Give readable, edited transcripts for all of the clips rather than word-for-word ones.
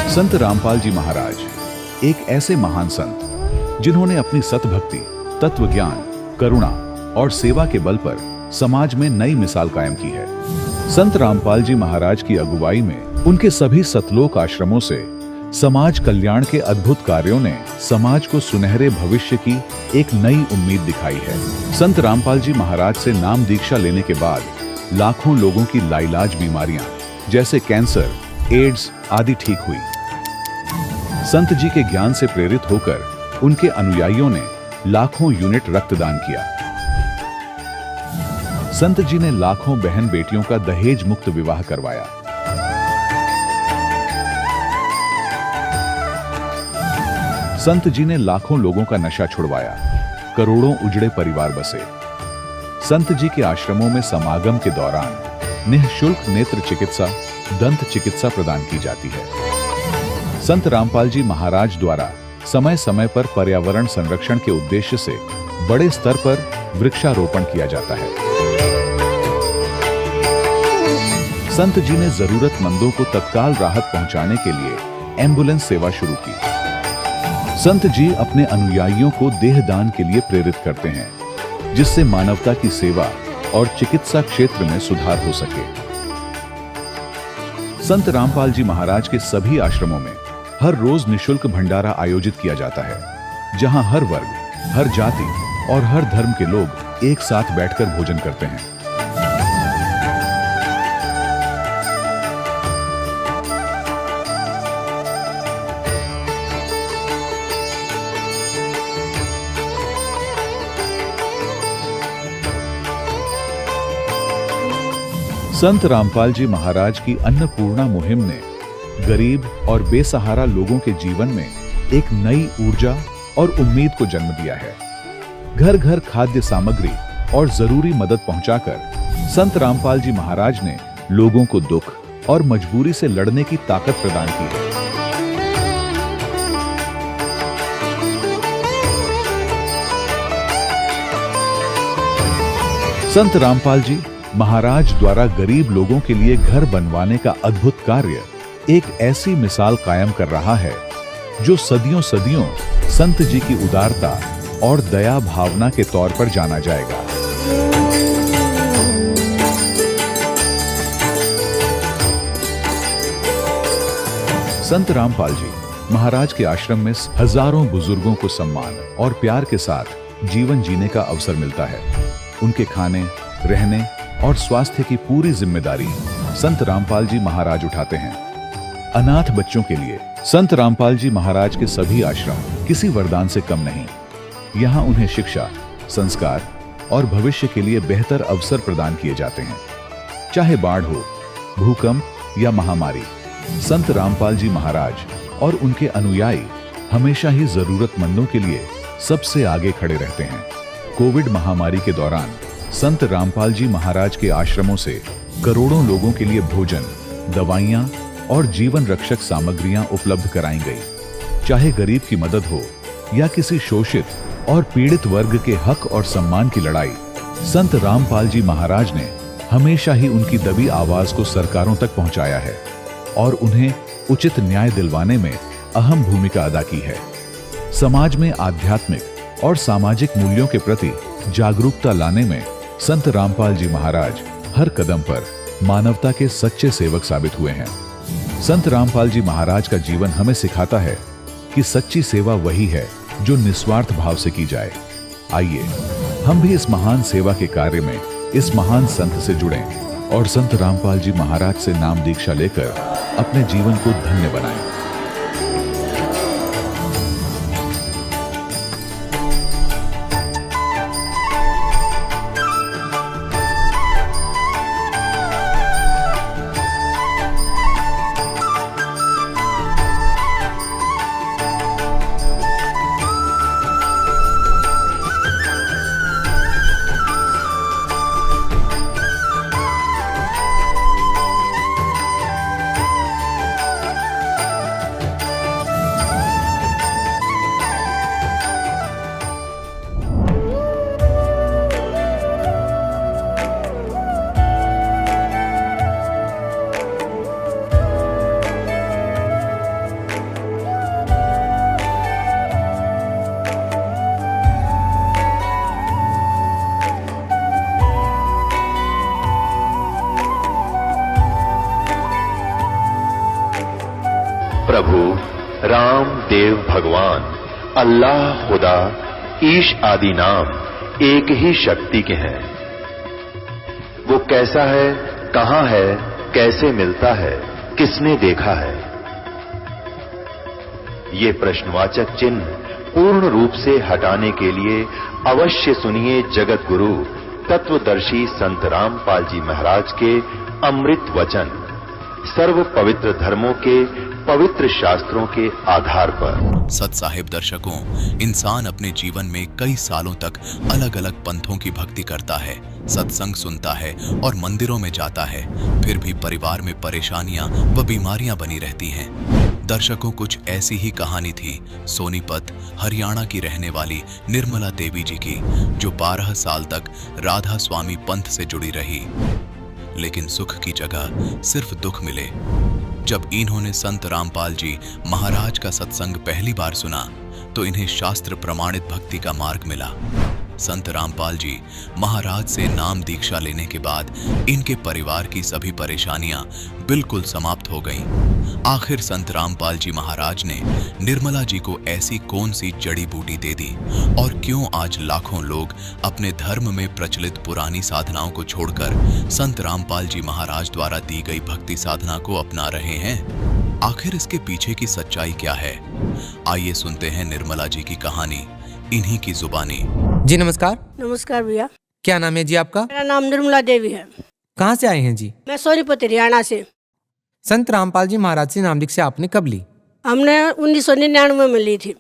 संत रामपाल जी महाराज एक ऐसे महान संत जिन्होंने अपनी सतभक्ति, तत्व ज्ञान, करुणा और सेवा के बल पर समाज में नई मिसाल कायम की है। संत रामपाल जी महाराज की अगुवाई में उनके सभी सतलोक आश्रमों से समाज कल्याण के अद्भुत कार्यों ने समाज को सुनहरे भविष्य की एक नई उम्मीद दिखाई है। संत रामपाल जी महाराज से नाम दीक्षा लेने के बाद लाखों लोगों की लाइलाज बीमारियां जैसे कैंसर, एड्स आदि ठीक हुई। संत जी के ज्ञान से प्रेरित होकर उनके अनुयायियों ने लाखों यूनिट रक्तदान किया। संत जी ने लाखों बहन बेटियों का दहेज मुक्त विवाह करवाया। संत जी ने लाखों लोगों का नशा छुड़वाया, करोड़ों उजड़े परिवार बसे। संत जी के आश्रमों में समागम के दौरान निःशुल्क नेत्र चिकित्सा, दंत चिकित्सा प्रदान की जाती है। संत रामपाल जी महाराज द्वारा समय समय पर पर्यावरण संरक्षण के उद्देश्य से बड़े स्तर पर वृक्षारोपण किया जाता है। संत जी ने जरूरतमंदों को तत्काल राहत पहुंचाने के लिए एम्बुलेंस सेवा शुरू की। संत जी अपने अनुयायियों को देहदान के लिए प्रेरित करते हैं, जिससे मानवता की सेवा और चिकित्सा क्षेत्र में सुधार हो सके। संत रामपाल जी महाराज के सभी आश्रमों में हर रोज निःशुल्क भंडारा आयोजित किया जाता है, जहां हर वर्ग, हर जाति और हर धर्म के लोग एक साथ बैठकर भोजन करते हैं। संत रामपाल जी महाराज की अन्नपूर्णा मुहिम ने गरीब और बेसहारा लोगों के जीवन में एक नई ऊर्जा और उम्मीद को जन्म दिया है। घर घर खाद्य सामग्री और जरूरी मदद पहुंचाकर संत रामपाल जी महाराज ने लोगों को दुख और मजबूरी से लड़ने की ताकत प्रदान की है। संत रामपाल जी महाराज द्वारा गरीब लोगों के लिए घर बनवाने का अद्भुत कार्य एक ऐसी मिसाल कायम कर रहा है जो सदियों सदियों संत जी की उदारता और दया भावना के तौर पर जाना जाएगा। संत रामपाल जी महाराज के आश्रम में हजारों बुजुर्गों को सम्मान और प्यार के साथ जीवन जीने का अवसर मिलता है। उनके खाने, रहने और स्वास्थ्य की पूरी जिम्मेदारी संत रामपाल जी महाराज उठाते हैं। अनाथ बच्चों के लिए संत रामपाल जी महाराज के सभी आश्रम किसी वरदान से कम नहीं। यहाँ उन्हें शिक्षा, संस्कार और भविष्य के लिए बेहतर अवसर प्रदान किए जाते हैं। चाहे बाढ़ हो, भूकंप या महामारी, संत रामपाल जी महाराज और उनके अनुयायी हमेशा ही जरूरतमंदों के लिए सबसे आगे खड़े रहते हैं। कोविड महामारी के दौरान संत रामपाल जी महाराज के आश्रमों से करोड़ों लोगों के लिए भोजन, दवाइयां और जीवन रक्षक सामग्रियां उपलब्ध कराई गई। चाहे गरीब की मदद हो या किसी शोषित और पीड़ित वर्ग के हक और सम्मान की लड़ाई, संत रामपाल जी महाराज ने हमेशा ही उनकी दबी आवाज को सरकारों तक पहुंचाया है और उन्हें उचित न्याय दिलवाने में अहम भूमिका अदा की है। समाज में आध्यात्मिक और सामाजिक मूल्यों के प्रति जागरूकता लाने में संत रामपाल जी महाराज हर कदम पर मानवता के सच्चे सेवक साबित हुए हैं। संत रामपाल जी महाराज का जीवन हमें सिखाता है कि सच्ची सेवा वही है जो निस्वार्थ भाव से की जाए। आइए हम भी इस महान सेवा के कार्य में इस महान संत से जुड़ें और संत रामपाल जी महाराज से नाम दीक्षा लेकर अपने जीवन को धन्य बनाएं। प्रभु राम देव भगवान अल्लाह खुदा ईश आदि नाम एक ही शक्ति के हैं। वो कैसा है, कहां है, कैसे मिलता है, किसने देखा है? ये प्रश्नवाचक चिन्ह पूर्ण रूप से हटाने के लिए अवश्य सुनिए जगत गुरु तत्वदर्शी संत रामपाल जी महाराज के अमृत वचन, सर्व पवित्र धर्मों के पवित्र शास्त्रों के आधार पर। सत साहिब दर्शकों, इंसान अपने जीवन में कई सालों तक अलग अलग पंथों की भक्ति करता है, सत्संग सुनता है और मंदिरों में जाता है, फिर भी परिवार में परेशानियां व बीमारियां बनी रहती हैं। दर्शकों, कुछ ऐसी ही कहानी थी सोनीपत हरियाणा की रहने वाली निर्मला देवी जी की, जो 12 साल तक राधा स्वामी पंथ से जुड़ी रही, लेकिन सुख की जगह सिर्फ दुख मिले। जब इन्होंने संत रामपाल जी महाराज का सत्संग पहली बार सुना तो इन्हें शास्त्र प्रमाणित भक्ति का मार्ग मिला। संत रामपाल जी महाराज से नाम दीक्षा लेने के बाद इनके परिवार की सभी परेशानियां बिल्कुल समाप्त हो गईं। आखिर संत रामपाल जी महाराज ने निर्मला जी को ऐसी कौन सी जड़ी बूटी दे दी और क्यों आज लाखों लोग अपने धर्म में प्रचलित पुरानी साधनाओं को छोड़कर संत रामपाल जी महाराज द्वारा दी गई भक्ति साधना को अपना रहे हैं? आखिर इसके पीछे की सच्चाई क्या है? आइए सुनते हैं निर्मला जी की कहानी इन्हीं की जुबानी। जी नमस्कार। नमस्कार भैया। क्या नाम है जी आपका? मेरा नाम निर्मला देवी है। कहाँ से आए हैं जी? मैं सोनीपत हरियाणा से। संत रामपाल जी महाराज से नाम दीक्षा आपने कब ली? हमने 1999 में ली थी।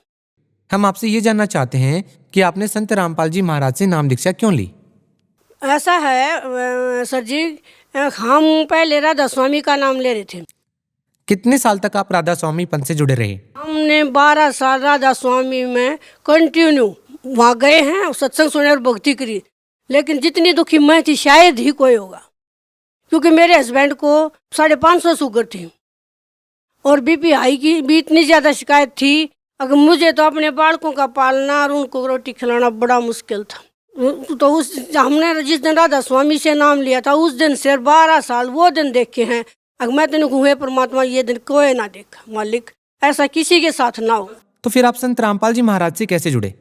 हम आपसे ये जानना चाहते हैं कि आपने संत रामपाल जी महाराज से नाम दीक्षा क्यों ली? ऐसा है सर जी, हम पहले राधा स्वामी का नाम ले रहे थे। कितने साल तक आप राधा स्वामी पंथ से जुड़े रहे? हमने 12 साल राधा स्वामी में कंटिन्यू वहाँ गए हैं, सत्संग सुने और भक्ति करी। लेकिन जितनी दुखी मैं थी शायद ही कोई होगा, क्योंकि मेरे हस्बैंड को 550 शुगर थी और बीपी हाई की भी इतनी ज़्यादा शिकायत थी। अगर मुझे तो अपने बालकों का पालना और उनको रोटी खिलाना बड़ा मुश्किल था। तो हमने जिस दिन राधा स्वामी से नाम लिया था उस दिन से 12 साल वो दिन देखे हैं। अगर मैं तेने हुए परमात्मा ये दिन कोई ना देखा, मालिक ऐसा किसी के साथ ना हो। तो फिर आप संत रामपाल जी महाराज से कैसे जुड़े?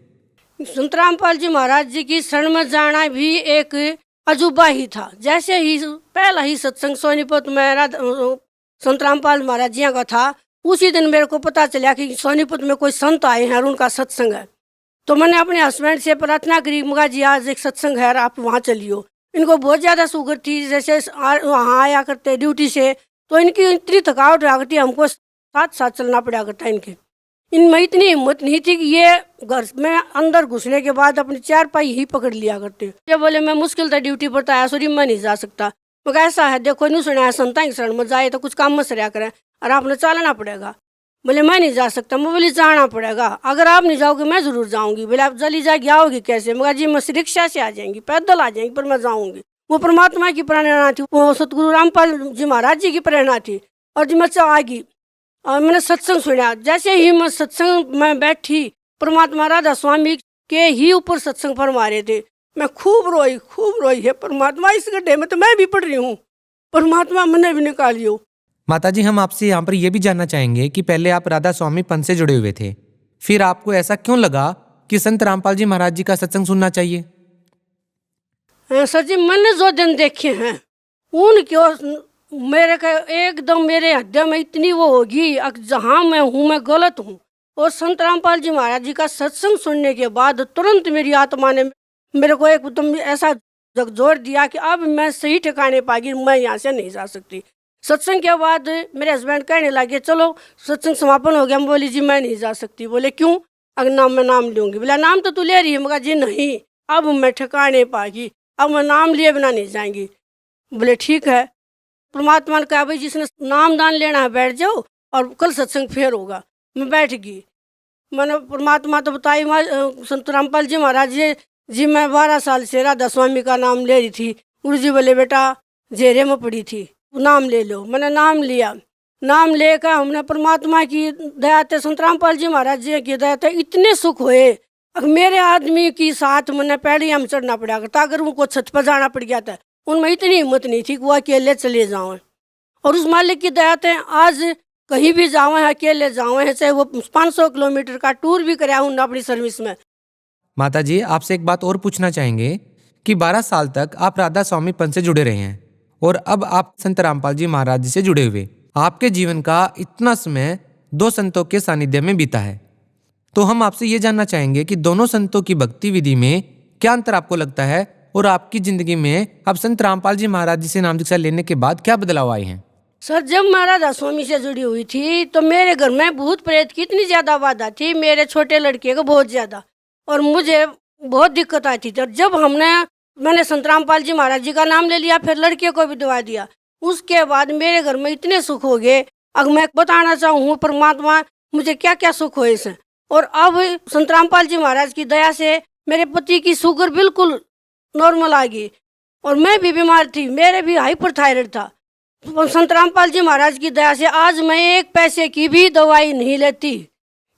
संत रामपाल जी महाराज जी की शरण में जाना भी एक अजूबा ही था। जैसे ही पहला ही सत्संग सोनीपत में संत रामपाल महाराज जी का था, उसी दिन मेरे को पता चला कि सोनीपत में कोई संत आए हैं और उनका सत्संग है। तो मैंने अपने हस्बैंड से प्रार्थना करी, मगा जी आज एक सत्संग है, आप वहाँ चलियो। इनको बहुत ज़्यादा शुगर थी, जैसे वहाँ आया करते ड्यूटी से, तो इनकी इतनी थकावट आ करती, हमको साथ साथ चलना पड़ा करता। इनमें इतनी हिम्मत नहीं थी कि ये घर में अंदर घुसने के बाद अपनी चारपाई ही पकड़ लिया करते। ये बोले मैं मुश्किल था ड्यूटी पर था, सॉरी मैं नहीं जा सकता। मगर ऐसा है देखो, नहीं सुना है संता की शरण में जाए तो कुछ काम मत सरिया करें और आपने चलना पड़ेगा। बोले मैं नहीं जा सकता। मैं बोली जाना पड़ेगा, अगर आप नहीं जाओगे मैं जरूर जाऊंगी। बोले आप जल्दी जाएगी, आओगी कैसे? मगर जी मैं रिक्शा से आ जाएंगी, पैदल आ जाएंगी, पर मैं जाऊंगी। वो परमात्मा की प्रेरणा थी, वो सतगुरु रामपाल जी महाराज जी की प्रेरणा थी। और जी मैं आ गई और मैंने सत्संग सुना। जैसे ही मैं सत्संग में बैठी, परमात्मा राधा स्वामी के ही ऊपर सत्संग फरमा रहे थे। मैं खूब रोई है परमात्मा, इस गड्ढे में तो मैं भी पड़ रही हूँ, परमात्मा मैंने भी निकालियो। माता जी, हम आपसे यहाँ पर यह भी जानना चाहेंगे कि पहले आप राधा स्वामी पंथ से जुड़े हुए थे, फिर आपको ऐसा क्यों लगा कि संत रामपाल जी महाराज जी का सत्संग सुनना चाहिए? सर जी, मैंने जो दिन देखे हैं उनके मेरे का एकदम मेरे हृदय में इतनी वो होगी, जहाँ मैं हूँ मैं गलत हूँ। और संत रामपाल जी महाराज जी का सत्संग सुनने के बाद तुरंत मेरी आत्मा ने मेरे को एकदम ऐसा झकझोर दिया कि अब मैं सही ठिकाने पागी, मैं यहाँ से नहीं जा सकती। सत्संग के बाद मेरे हस्बैंड कहने लगे चलो सत्संग समापन हो गया। मैं बोली जी मैं नहीं जा सकती। बोले क्यों? अगर मैं नाम लूँगी। बोला नाम तो तू ले रही है। मगर जी नहीं, अब मैं ठिकाने पागी, अब मैं नाम लिए बिना नहीं जाएंगी। बोले ठीक है। परमात्मा ने कहा भाई जिसने नाम दान लेना है बैठ जाओ और कल सत्संग फिर होगा। मैं बैठ गई। मैंने परमात्मा तो बताई, संत रामपाल जी महाराज जी मैं 12 साल से राधा स्वामी का नाम ले रही थी। गुरु जी बोले बेटा जेरे में पड़ी थी, नाम ले लो। मैंने नाम लिया। नाम लेकर हमने परमात्मा की दया से, संत रामपाल जी महाराज जी की दया से इतने सुख हुए। अगर मेरे आदमी की साथ मैंने पैड़ियाँ में चढ़ना पड़ा करता, अगर उनको छत पर जाना पड़ गया था, उनमें इतनी हिम्मत नहीं थी कि वो अकेले चले जाओ। और उस मालिक की दया से आज कहीं भी जावे हैं, अकेले जावे हैं, चाहे वो 500 किलोमीटर का टूर भी कराया हूँ अपनी सर्विस में। माता जी, आपसे एक बात और पूछना चाहेंगे कि 12 साल तक आप राधा स्वामी पंथ से जुड़े रहे हैं और अब आप संत रामपाल जी महाराज जी से जुड़े हुए, आपके जीवन का इतना समय 2 संतों के सानिध्य में बीता है। तो हम आपसे ये जानना चाहेंगे कि दोनों संतों की भक्ति विधि में क्या अंतर आपको लगता है और आपकी जिंदगी में अब संत रामपाल जी महाराज जी से नाम दीक्षा लेने के बाद क्या बदलाव आए हैं? सर, जब मैं राधा स्वामी से जुड़ी हुई थी तो मेरे घर में भूत प्रेत की इतनी ज्यादा बाधा थी, मेरे छोटे लड़के को बहुत ज्यादा, और मुझे बहुत दिक्कत आई थी। जब मैंने संत रामपाल जी महाराज जी का नाम ले लिया, फिर लड़के को भी दवा दिया, उसके बाद मेरे घर में इतने सुख हो गए। अब मैं बताना चाहूँ परमात्मा मुझे क्या क्या सुख हुए इससे। और अब संत रामपाल जी महाराज की दया से मेरे पति की शुगर बिल्कुल नॉर्मल आ गई, और मैं भी बीमार थी, मेरे भी हाइपरथायराइड था। संत रामपाल जी महाराज की दया से आज मैं 1 पैसे की भी दवाई नहीं लेती।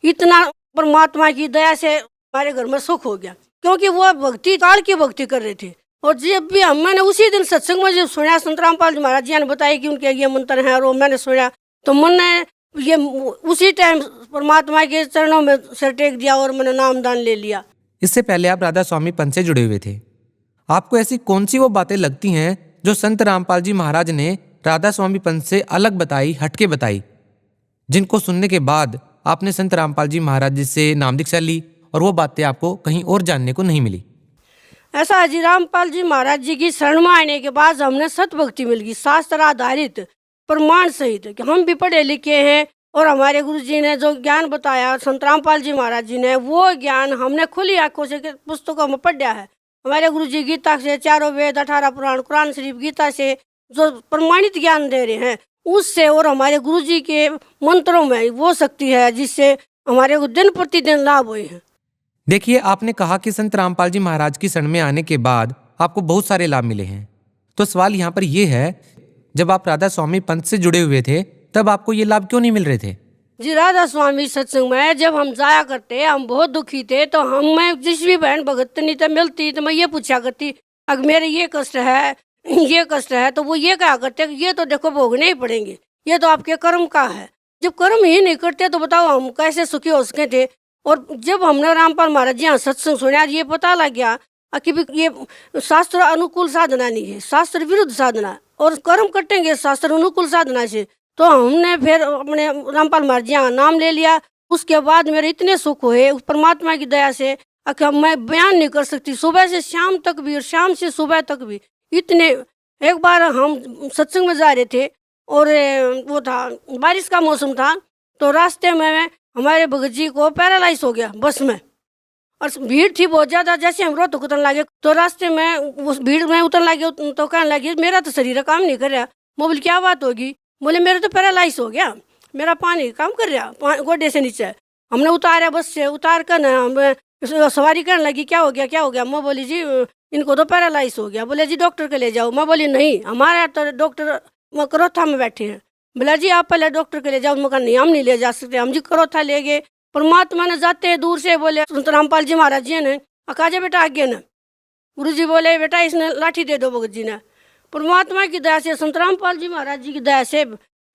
इतना परमात्मा की दया से हमारे घर में सुख हो गया, क्योंकि वो भक्ति काल की भक्ति कर रहे थे। और जब भी मैंने उसी दिन सत्संग में जब सुना, संत रामपाल जी महाराज जी ने बताया कि उनके ये मंत्र हैं, और वो मैंने सुना तो मैंने ये उसी टाइम परमात्मा के चरणों में सिर टेक दिया और मैंने नामदान ले लिया। इससे पहले आप राधा स्वामी पंथ से जुड़े हुए थे। आपको ऐसी कौन सी वो बातें लगती हैं जो संत रामपाल जी महाराज ने राधा स्वामी पंथ से अलग बताई, हटके बताई, जिनको सुनने के बाद आपने संत रामपाल जी महाराज जी से नाम दीक्षा ली और वो बातें आपको कहीं और जानने को नहीं मिली? ऐसा है जी, रामपाल जी महाराज जी की शरण में आने के बाद हमने सत भक्ति मिल गई, शास्त्र आधारित प्रमाण सहित कि हम भी पढ़े लिखे हैं, और हमारे गुरु जी ने जो ज्ञान बताया संत रामपाल जी महाराज जी ने, वो ज्ञान हमने खुली आंखों से पुस्तकों में पढ़ा है। हमारे गुरु जी गीता से, 4 वेद, 18 पुराण, कुरान शरीफ, गीता से जो प्रमाणित ज्ञान दे रहे हैं उससे, और हमारे गुरु जी के मंत्रों में वो शक्ति है जिससे हमारे को दिन प्रतिदिन लाभ हुए हैं। देखिए, आपने कहा कि संत रामपाल जी महाराज की शरण में आने के बाद आपको बहुत सारे लाभ मिले हैं। तो सवाल यहाँ पर यह है, जब आप राधा स्वामी पंथ से जुड़े हुए थे तब आपको ये लाभ क्यों नहीं मिल रहे थे? जी, राधा स्वामी सत्संग में जब हम जाया करते, हम बहुत दुखी थे, तो मैं जिस भी बहन भगतनी तो मिलती तो मैं ये पूछा करती, अगर मेरे ये कष्ट है, तो वो ये कहा करते कि ये तो देखो भोगने ही पड़ेंगे, ये तो आपके कर्म का है। जब कर्म ही नहीं करते तो बताओ हम कैसे सुखी हो सके थे। और जब हमने रामपाल महाराज जी यहाँ सत्संग सुना, ये पता लग गया कि ये शास्त्र अनुकूल साधना नहीं है, शास्त्र विरुद्ध साधना, और कर्म कटेंगे शास्त्र अनुकूल साधना से। तो हमने फिर अपने रामपाल महाराज जी यहाँ नाम ले लिया। उसके बाद मेरे इतने सुख हुए परमात्मा की दया से कि मैं बयान नहीं कर सकती। सुबह से शाम तक भी और शाम से सुबह तक भी इतने। एक बार हम सत्संग में जा रहे थे और वो था बारिश का मौसम था, तो रास्ते में हमारे भगत जी को पैरालाइज हो गया बस में, और भीड़ थी बहुत ज्यादा। जैसे हम रोहतक उतरने लगे तो रास्ते में उस भीड़ में उतरने लगे तो कहने लगे मेरा तो शरीर काम नहीं कर रहा। मैं बोली क्या बात होगी? बोले मेरा तो पैरालाइज हो गया, मेरा पानी काम कर रहा गोडे से नीचे। हमने उतारा, बस से उतार कर ना हम सवारी करने लगी क्या हो गया। मैं बोली जी इनको तो पैरालाइज हो गया। बोले जी डॉक्टर के ले जाओ। मैं बोली नहीं, हमारे तो डॉक्टर करोथा में बैठे हैं। बोला जी आप पहले डॉक्टर के ले जाओ। मैं कहा नहीं, हम नहीं ले जा सकते। हम जी करोथा ले गए। परमात्मा ने जाते हैं दूर से बोले संत रामपाल जी महाराज जी ने अकाजे बेटा आगे न। गुरु जी बोले बेटा इसने लाठी दे दो। भगत जी ने परमात्मा की दया से, संत रामपाल जी महाराज जी की दया से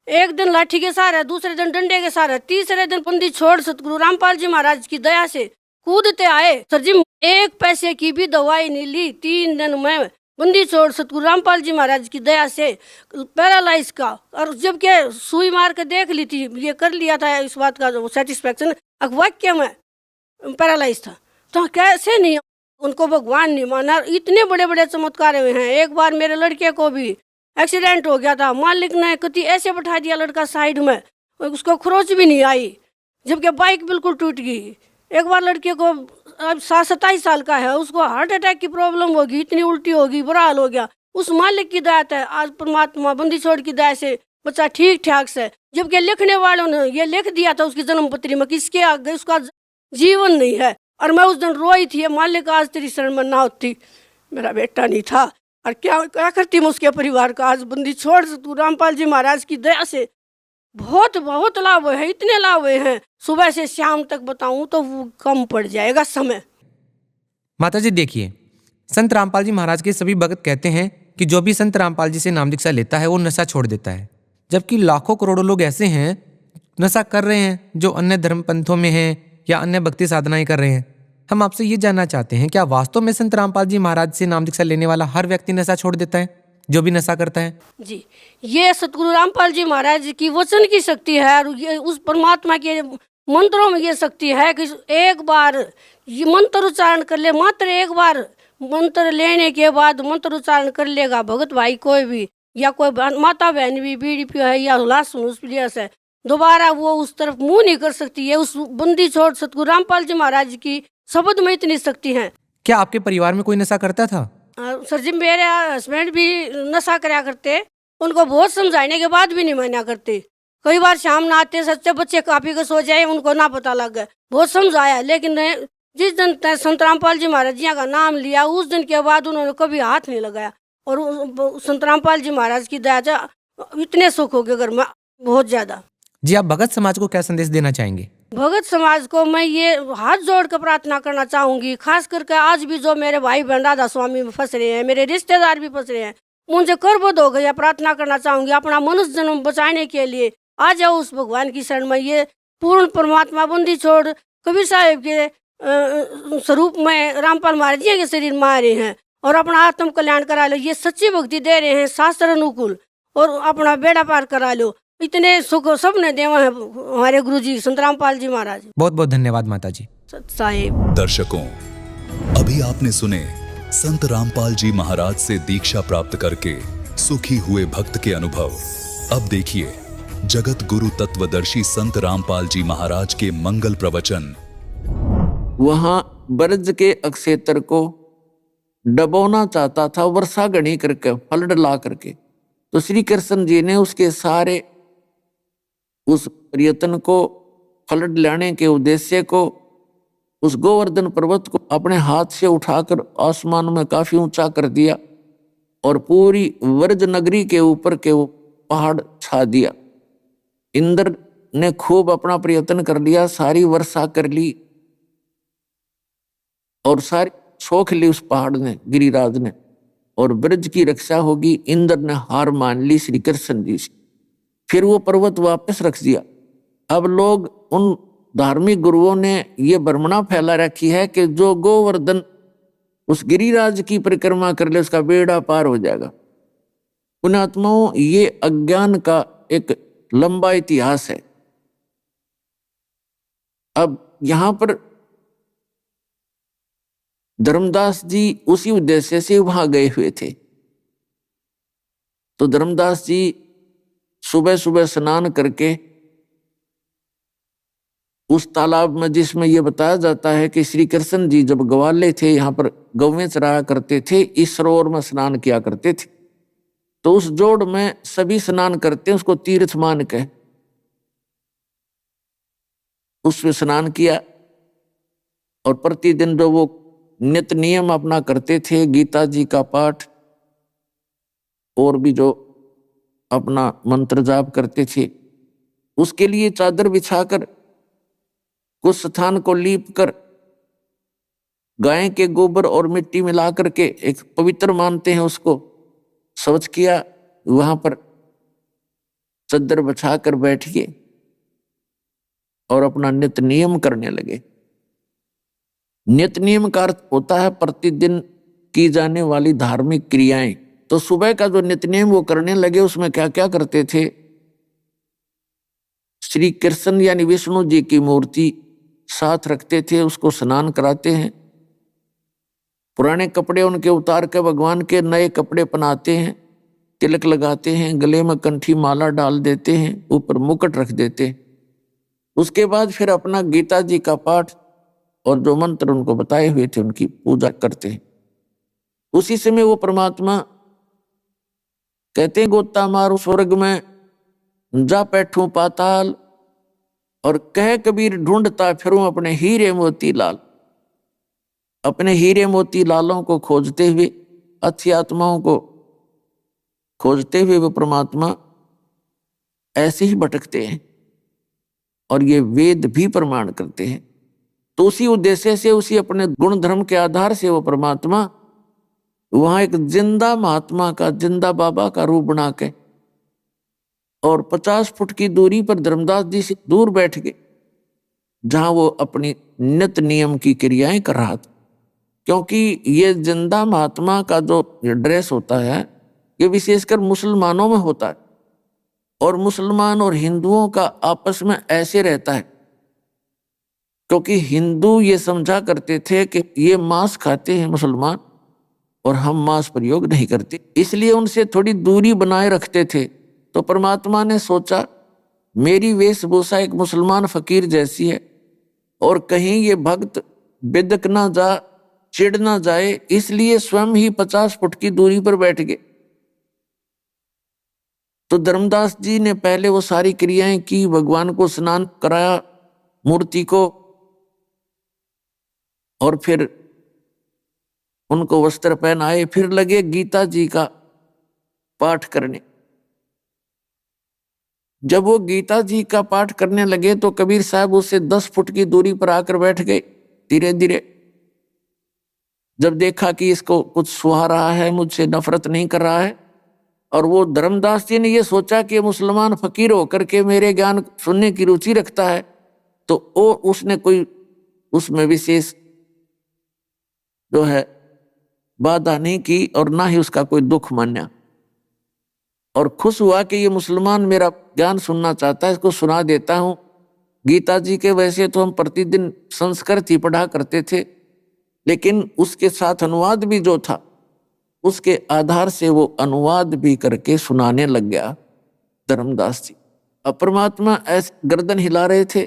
एक दिन लाठी के सहारे, दूसरे दिन डंडे के सहारे, तीसरे दिन बंदी छोड़ सतगुरु रामपाल जी महाराज की दया से कूदते आए। सर जी 1 पैसे की भी दवाई नहीं ली। 3 दिन में बंदी छोड़ सतगुरु रामपाल जी महाराज की दया से पैरालाइज का, और जबकि सुई मार के देख ली थी, ये कर लिया था इस बात का सेटिस्फेक्शन, वाक्य में पैरालाइज था। तो कैसे नहीं उनको भगवान नहीं माना। इतने बड़े बड़े चमत्कार हुए हैं। एक बार मेरे लड़के को भी एक्सीडेंट हो गया था, मालिक ने कति ऐसे बैठा दिया लड़का साइड में, उसको खरोच भी नहीं आई, जबकि बाइक बिल्कुल टूट गई। एक बार लड़के को अब 27 साल का है, उसको हार्ट अटैक की प्रॉब्लम होगी, इतनी उल्टी होगी, बुरा हाल हो गया। उस मालिक की दया है, आज परमात्मा बंदी छोड़ की दया से बच्चा ठीक ठाक से। जबकि लिखने वालों ने ये लिख दिया था उसकी जन्म पत्री में कि इसके आगे उसका जीवन नहीं है। और मैं उस दिन रोई थी, मालिक आज तेरी शरण में ना होती मेरा बेटा नहीं था, और क्या करती मैं उसके परिवार का। आज बंदी छोड़ तू रामपाल जी महाराज की दया से बहुत बहुत लाभ हुए हैं, इतने लाभ हुए हैं, सुबह से शाम तक बताऊं तो वो कम पड़ जाएगा समय। माता जी देखिए, संत रामपाल जी महाराज के सभी भक्त कहते हैं कि जो भी संत रामपाल जी से नाम दीक्षा लेता है वो नशा छोड़ देता है, जबकि लाखों करोड़ों लोग ऐसे हैं नशा कर रहे हैं जो अन्य धर्म पंथों में हैं या अन्य भक्ति साधनाएं कर रहे हैं। हम आपसे ये जानना चाहते हैं, क्या वास्तव में संत रामपाल जी महाराज से नाम दीक्षा लेने वाला हर व्यक्ति नशा छोड़ देता है, जो भी नशा करता है? जी, ये सतगुरु रामपाल जी महाराज की वचन की शक्ति है और ये उस परमात्मा के मंत्रों में ये शक्ति है कि एक बार ये मंत्र उच्चारण कर ले, मात्र एक बार मंत्र लेने के बाद मंत्र उच्चारण कर लेगा भगत भाई कोई भी या कोई माता बहन भी बीड़ी पियो है या लाश है, दोबारा वो उस तरफ मुंह नहीं कर सकती है। उस बंदी छोड़ सतगुरु रामपाल जी महाराज की शब्द में इतनी शक्ति है। क्या आपके परिवार में कोई नशा करता था? सर जी, मेरे हस्बैंड भी नशा कराया करते, उनको बहुत समझाने के बाद भी नहीं माना करते। कई बार शाम ना आते, सच्चे बच्चे काफी के सो जाए, उनको ना पता लग गया, बहुत समझाया, लेकिन जिस दिन संत रामपाल जी महाराज जी का नाम लिया उस दिन के बाद उन्होंने कभी हाथ नहीं लगाया। और संत रामपाल जी महाराज की दया से इतने सुख हो गए घर में, बहुत ज्यादा। जी, आप भगत समाज को क्या संदेश देना चाहेंगे? भगत समाज को मैं ये हाथ जोड़ कर प्रार्थना करना चाहूंगी, खास करके आज भी जो मेरे भाई बहन राधा स्वामी में फंस रहे हैं, मेरे रिश्तेदार भी फंस रहे हैं, उनसे करबोध हो गया, प्रार्थना करना चाहूंगी अपना मनुष्य जन्म बचाने के लिए आ जाओ उस भगवान की शरण में। ये पूर्ण परमात्मा बंदी छोड़ कबीर साहिब के स्वरूप में रामपाल महाराज जी के शरीर में आ रहे हैं और अपना आत्म कल्याण करा लो। ये सच्ची भक्ति दे रहे हैं, शास्त्र अनुकूल, और अपना बेड़ा पार करा लो। इतने सुख सबने देवा है हमारे गुरु जी संत रामपाल जी महाराज। बहुत बहुत धन्यवाद माता जी। साहिब दर्शकों, अभी आपने सुने संत रामपाल जी महाराज से दीक्षा प्राप्त करके सुखी हुए भक्त के अनुभव। अब देखिए जगत गुरु तत्वदर्शी संत रामपाल जी महाराज के मंगल प्रवचन। वहां ब्रज के अक्षेत्र को डबोना चाहता था वर्षा गणी करके, फल डला करके। तो श्री कृष्ण जी ने उसके सारे उस प्रयत्न को, फल डलाने के उद्देश्य को, उस गोवर्धन पर्वत को अपने हाथ से उठाकर आसमान में काफी ऊंचा कर दिया और पूरी व्रज नगरी के ऊपर के वो पहाड़ छा दिया। इंद्र ने खूब अपना प्रयत्न कर लिया, सारी वर्षा कर ली और सारी सोख ली उस पहाड़ ने, गिरिराज ने, और ब्रज की रक्षा होगी। इंद्र ने हार मान ली श्री कृष्ण जी से। फिर वो पर्वत वापस रख दिया। अब लोग, उन धार्मिक गुरुओं ने ये भ्रमणा फैला रखी है कि जो गोवर्धन उस गिरिराज की परिक्रमा कर ले उसका बेड़ा पार हो जाएगा। पुण्यात्माओं, ये अज्ञान का एक लंबा इतिहास है। अब यहां पर धर्मदास जी उसी उद्देश्य से वहां गए हुए थे। तो धर्मदास जी सुबह सुबह स्नान करके उस तालाब में, जिसमें यह बताया जाता है कि श्री कृष्ण जी जब ग्वाले थे, यहाँ पर गौवें चराया करते थे, इस सरोवर में स्नान किया करते थे। तो उस जोड़ में सभी स्नान करते हैं, उसको तीर्थ मान के उसमें स्नान किया। और प्रतिदिन जो वो नित्य नियम अपना करते थे, गीता जी का पाठ और भी जो अपना मंत्र जाप करते थे, उसके लिए चादर बिछाकर कुछ स्थान को लीप कर गाय के गोबर और मिट्टी मिला करके एक पवित्र मानते हैं, उसको स्वच्छ किया। वहां पर चादर बिछाकर बैठिए और अपना नित्य नियम करने लगे। नित्य नियम का अर्थ होता है प्रतिदिन की जाने वाली धार्मिक क्रियाएं। तो सुबह का जो नित्य नियम वो करने लगे, उसमें क्या क्या करते थे? श्री कृष्ण यानी विष्णु जी की मूर्ति साथ रखते थे, उसको स्नान कराते हैं। पुराने कपड़े उनके उतार के भगवान के नए कपड़े पहनाते हैं, तिलक लगाते हैं, गले में कंठी माला डाल देते हैं, ऊपर मुकुट रख देते हैं। उसके बाद फिर अपना गीता जी का पाठ और जो मंत्र उनको बताए हुए थे उनकी पूजा करते हैं। उसी समय वो परमात्मा कहते हैं, गोता मारू स्वर्ग में जा बैठूं पाताल, और कह कबीर ढूंढता फिरूं अपने हीरे मोती लाल। अपने हीरे मोती लालों को खोजते हुए, अच्छी आत्माओं को खोजते हुए वो परमात्मा ऐसे ही भटकते हैं और ये वेद भी प्रमाण करते हैं। तो उसी उद्देश्य से, उसी अपने गुण धर्म के आधार से वो परमात्मा वहां एक जिंदा महात्मा का, जिंदा बाबा का रूप बना के और 50 फुट की दूरी पर धर्मदास जी से दूर बैठ गए, जहां वो अपनी नित्य नियम की क्रियाएं कर रहा था। क्योंकि ये जिंदा महात्मा का जो ड्रेस होता है ये विशेषकर मुसलमानों में होता है, और मुसलमान और हिंदुओं का आपस में ऐसे रहता है, क्योंकि हिंदू ये समझा करते थे कि ये मांस खाते हैं मुसलमान और हम मांस प्रयोग नहीं करते, इसलिए उनसे थोड़ी दूरी बनाए रखते थे। तो परमात्मा ने सोचा मेरी वेशभूषा एक मुसलमान फकीर जैसी है और कहीं ये भक्त बिदक ना जा, चिढ़ ना जाए, इसलिए स्वयं ही 50 फुट की दूरी पर बैठ गए। तो धर्मदास जी ने पहले वो सारी क्रियाएं की, भगवान को स्नान कराया, मूर्ति को, और फिर उनको वस्त्र पहनाए, फिर लगे गीता जी का पाठ करने। जब वो गीता जी का पाठ करने लगे तो कबीर साहब उससे 10 फुट की दूरी पर आकर बैठ गए। धीरे धीरे जब देखा कि इसको कुछ सुहा रहा है, मुझसे नफरत नहीं कर रहा है, और वो धर्मदास जी ने ये सोचा कि मुसलमान फकीर होकर के मेरे ज्ञान सुनने की रुचि रखता है, तो वो उसने कोई उसमें विशेष जो है बाधा नहीं की और ना ही उसका कोई दुख माना, और खुश हुआ कि ये मुसलमान मेरा ज्ञान सुनना चाहता है, इसको सुना देता हूं। गीता जी के वैसे तो हम प्रतिदिन संस्कृत ही पढ़ा करते थे, लेकिन उसके साथ अनुवाद भी जो था उसके आधार से वो अनुवाद भी करके सुनाने लग गया धर्मदास जी। अब परमात्मा ऐसे गर्दन हिला रहे थे,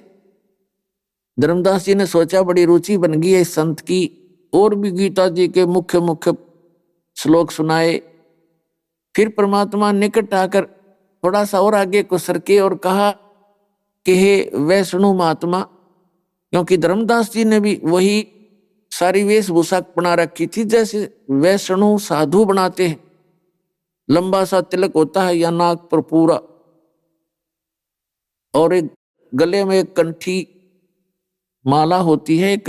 धर्मदास जी ने सोचा बड़ी रुचि बन गई है इस संत की, और भी गीता जी के मुख्य मुख्य श्लोक सुनाए। फिर परमात्मा निकट आकर थोड़ा सा और आगे को सरके और कहा कि हे वैष्णु महात्मा, क्योंकि धर्मदास जी ने भी वही सारी वेशभूषा बना रखी थी जैसे वैष्णु साधु बनाते हैं। लंबा सा तिलक होता है या नाक पर पूरा, और एक गले में एक कंठी माला होती है, एक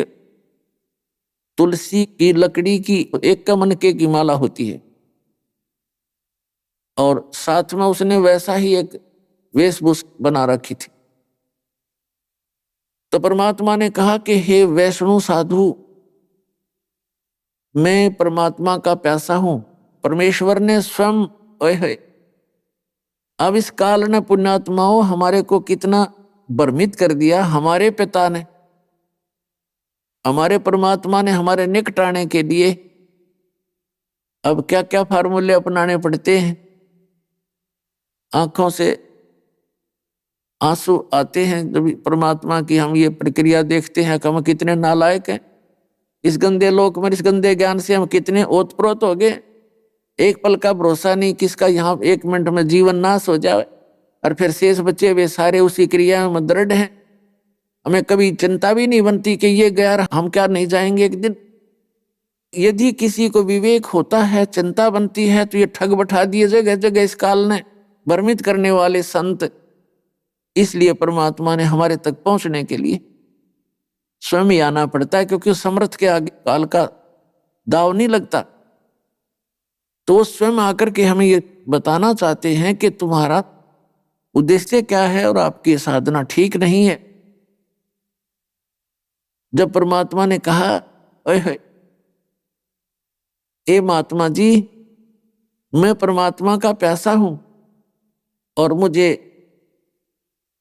तुलसी की लकड़ी की एक कमनके की माला होती है, और साथ में उसने वैसा ही एक वेशभूषा बना रखी थी। तो परमात्मा ने कहा कि हे वैष्णु साधु, मैं परमात्मा का प्यासा हूं। परमेश्वर ने स्वयं, ओए अब इस काल ने पुण्यात्माओं हमारे को कितना भ्रमित कर दिया। हमारे पिता ने, हमारे परमात्मा ने हमारे निकट आने के लिए अब क्या क्या फार्मूले अपनाने पड़ते हैं। आंखों से आंसू आते हैं जब परमात्मा की हम ये प्रक्रिया देखते हैं कि हम कितने नालायक हैं। इस गंदे लोक में, इस गंदे ज्ञान से हम कितने ओतप्रोत हो गए। एक पल का भरोसा नहीं किसका यहाँ 1 मिनट में जीवन नाश हो जाए, और फिर शेष बच्चे वे सारे उसी क्रिया में दृढ़ हैं। हमें कभी चिंता भी नहीं बनती कि ये गया, हम क्या नहीं जाएंगे एक दिन। यदि किसी को विवेक होता है, चिंता बनती है, तो ये ठग बैठा दिए जगह जगह इस काल ने भ्रमित करने वाले संत। इसलिए परमात्मा ने हमारे तक पहुंचने के लिए स्वयं ही आना पड़ता है, क्योंकि समर्थ के आगे काल का दाव नहीं लगता। तो वो स्वयं आकर के हमें ये बताना चाहते हैं कि तुम्हारा उद्देश्य क्या है और आपकी साधना ठीक नहीं है। जब परमात्मा ने कहा, ओए ए महात्मा जी, मैं परमात्मा का प्यासा हूं और मुझे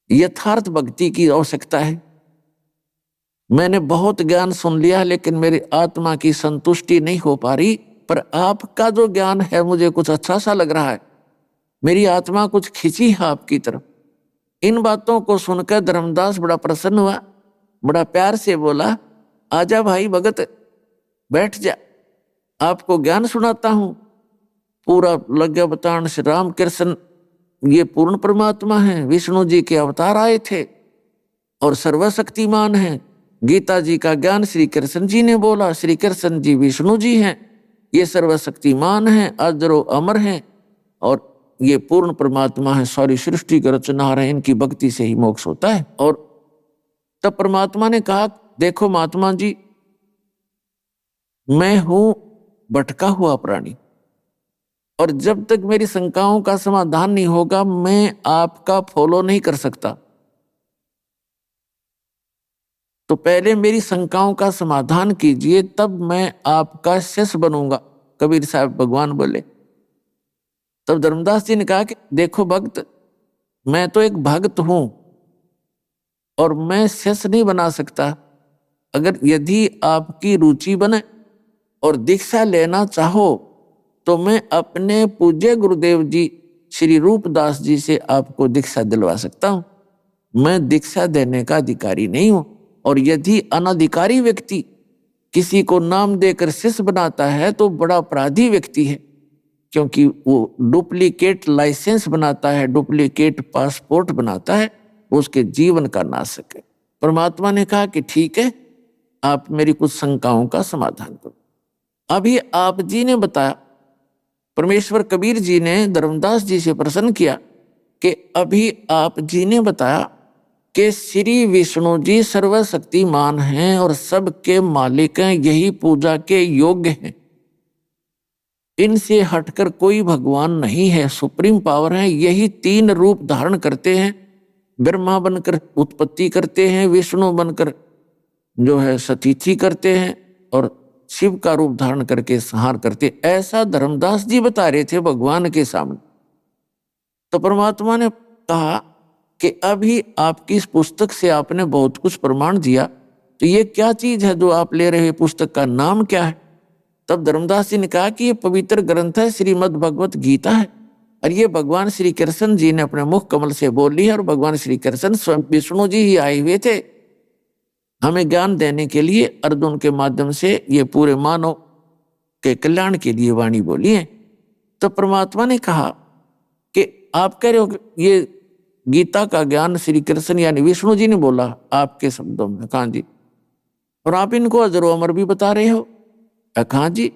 यथार्थ भक्ति की आवश्यकता है। मैंने बहुत ज्ञान सुन लिया, लेकिन मेरी आत्मा की संतुष्टि नहीं हो पा रही। पर आपका जो ज्ञान है मुझे कुछ अच्छा सा लग रहा है, मेरी आत्मा कुछ खिंची है आपकी तरफ। इन बातों को सुनकर धर्मदास बड़ा प्रसन्न हुआ, बड़ा प्यार से बोला, आजा भाई भगत, बैठ जा, आपको ज्ञान सुनाता हूं। पूरा लग गया बताने से। राम कृष्ण ये पूर्ण परमात्मा है, विष्णु जी के अवतार आए थे और सर्वशक्तिमान हैं। गीता जी का ज्ञान श्री कृष्ण जी ने बोला, श्री कृष्ण जी विष्णु जी हैं, ये सर्वशक्तिमान हैं, अजरो अमर हैं, और ये पूर्ण परमात्मा है, सारी सृष्टि का रचनहार है, इनकी भक्ति से ही मोक्ष होता है। और तब परमात्मा ने कहा, देखो महात्मा जी, मैं हूं भटका हुआ प्राणी, और जब तक मेरी शंकाओं का समाधान नहीं होगा मैं आपका फॉलो नहीं कर सकता। तो पहले मेरी शंकाओं का समाधान कीजिए, तब मैं आपका शिष्य बनूंगा, कबीर साहब भगवान बोले। तब धर्मदास जी ने कहा कि देखो भक्त, मैं तो एक भक्त हूं और मैं शिष्य नहीं बना सकता। अगर यदि आपकी रुचि बने और दीक्षा लेना चाहो तो मैं अपने पूज्य गुरुदेव जी श्री रूपदास जी से आपको दीक्षा दिलवा सकता हूं। मैं दीक्षा देने का अधिकारी नहीं हूं। और यदि अनधिकारी व्यक्ति किसी को नाम देकर शिष्य बनाता है तो बड़ा अपराधी व्यक्ति है, क्योंकि वो डुप्लीकेट लाइसेंस बनाता है, डुप्लीकेट पासपोर्ट बनाता है, वो उसके जीवन का नाशक है। परमात्मा ने कहा कि ठीक है, आप मेरी कुछ शंकाओं का समाधान करो। अभी आप जी ने बताया, परमेश्वर कबीर जी ने धर्मदास जी से प्रश्न किया कि अभी आप जी ने बताया कि श्री विष्णु जी सर्वशक्तिमान हैं और सबके मालिक हैं, यही पूजा के योग्य हैं, इनसे हटकर कोई भगवान नहीं है, सुप्रीम पावर है, यही 3 रूप धारण करते हैं। ब्रह्मा बनकर उत्पत्ति करते हैं, विष्णु बनकर जो है सतीथि करते हैं और शिव का रूप धारण करके संहार करते। ऐसा धर्मदास जी बता रहे थे भगवान के सामने। तो परमात्मा ने कहा कि अभी आपकी इस पुस्तक से आपने बहुत कुछ प्रमाण दिया, तो ये क्या चीज है जो आप ले रहे हैं, पुस्तक का नाम क्या है? तब धर्मदास जी ने कहा कि ये पवित्र ग्रंथ है, श्रीमद् भगवत गीता है, और ये भगवान श्री कृष्ण जी ने अपने मुख कमल से बोली है। और भगवान श्री कृष्ण स्वयं विष्णु जी ही आए हुए थे हमें ज्ञान देने के लिए, अर्जुन के माध्यम से ये पूरे मानव के कल्याण के लिए वाणी बोली है। तो परमात्मा ने कहा कि आप कह रहे हो कि ये गीता का ज्ञान श्री कृष्ण यानी विष्णु जी ने बोला आपके शब्दों में। कहा जी, और आप इनको अजरो अमर भी बता रहे हो। कहा जी,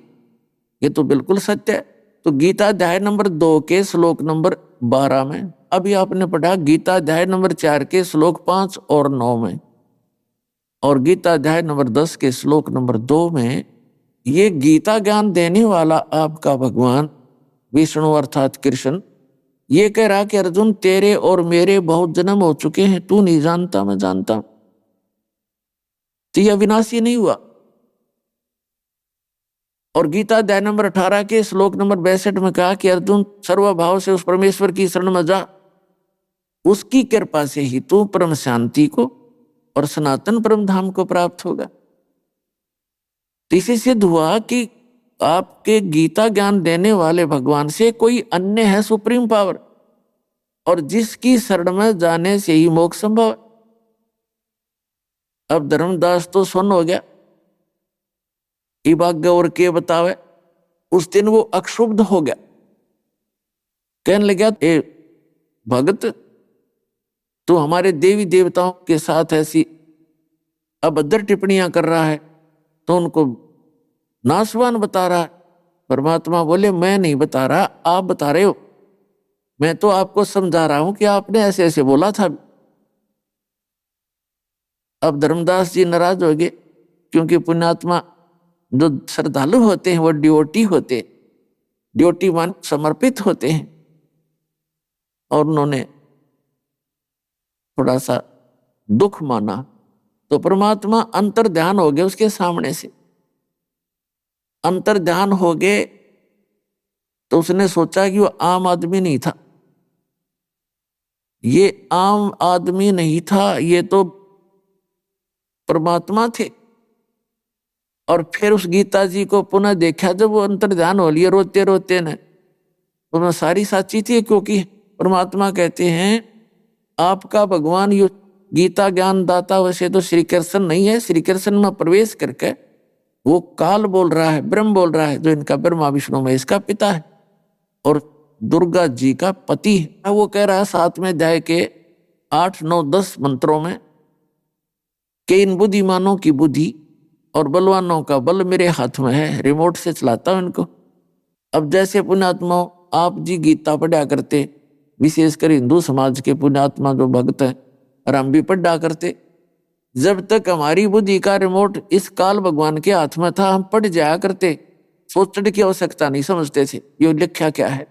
ये तो बिल्कुल सत्य है। तो गीता अध्याय नंबर 2 के श्लोक नंबर 12 में, अभी आपने पढ़ा गीता अध्याय नंबर 4 के श्लोक 5 और 9 में, और गीता अध्याय नंबर 10 के श्लोक नंबर 2 में, ये गीता ज्ञान देने वाला आपका भगवान विष्णु अर्थात कृष्ण ये कह रहा कि अर्जुन तेरे और मेरे बहुत जन्म हो चुके हैं, तू नहीं जानता मैं जानता हूं, तो यह अविनाशी नहीं हुआ। और गीता अध्याय नंबर 18 के श्लोक नंबर 62 में कहा कि अर्जुन सर्वभाव से उस परमेश्वर की शरण में जा, उसकी कृपा से ही तू परम शांति को और सनातन परम धाम को प्राप्त होगा। तो इसे सिद्ध हुआ कि आपके गीता ज्ञान देने वाले भगवान से कोई अन्य है सुप्रीम पावर, और जिसकी शरण में जाने से ही मोक्ष संभव है। अब धर्मदास तो सुन हो गया, इबाग और के बतावे, उस दिन वो अक्षुब्ध हो गया, कहने लगा ए भगत, तू हमारे देवी देवताओं के साथ ऐसी अभद्र टिप्पणियां कर रहा है, तो उनको नासवान बता रहा है। परमात्मा बोले मैं नहीं बता रहा, आप बता रहे हो, मैं तो आपको समझा रहा हूं कि आपने ऐसे ऐसे बोला था। अब धर्मदास जी नाराज हो गए, क्योंकि पुण्यात्मा जो श्रद्धालु होते हैं वो ड्योटी होते, ड्योटी मान समर्पित होते हैं, और उन्होंने थोड़ा सा दुख माना। तो परमात्मा अंतर ध्यान हो गए उसके सामने से, अंतर ध्यान हो गए तो उसने सोचा कि वो आम आदमी नहीं था, ये आम आदमी नहीं था, ये तो परमात्मा थे। और फिर उस गीता जी को पुनः देखा, जब वो अंतर ध्यान हो लिया रोते रोते ने, उन्होंने सारी साची थी, क्योंकि परमात्मा कहते हैं आपका भगवान यो गीता ज्ञान दाता वैसे तो श्री कृष्ण नहीं है, श्री कृष्ण में प्रवेश करके वो काल बोल रहा है, ब्रह्म बोल रहा है, जो इनका ब्रह्मा विष्णु में इसका पिता है और दुर्गा जी का पति है। वो कह रहा है 7वें अध्याय के 8, 9, 10 मंत्रों में कि इन बुद्धिमानों की बुद्धि और बलवानों का बल मेरे हाथ में है, रिमोट से चलाता हूं इनको। अब जैसे पुण्यात्मा आप जी गीता पढ़ा करते, विशेषकर हिंदू समाज के पुण्यात्मा जो भक्त हैं, और हम भी पढ़ा करते, जब तक हमारी बुद्धि का रिमोट इस काल भगवान के हाथ में था हम पढ़ जाया करते, सोचने की आवश्यकता नहीं समझते थे ये लिखा क्या है।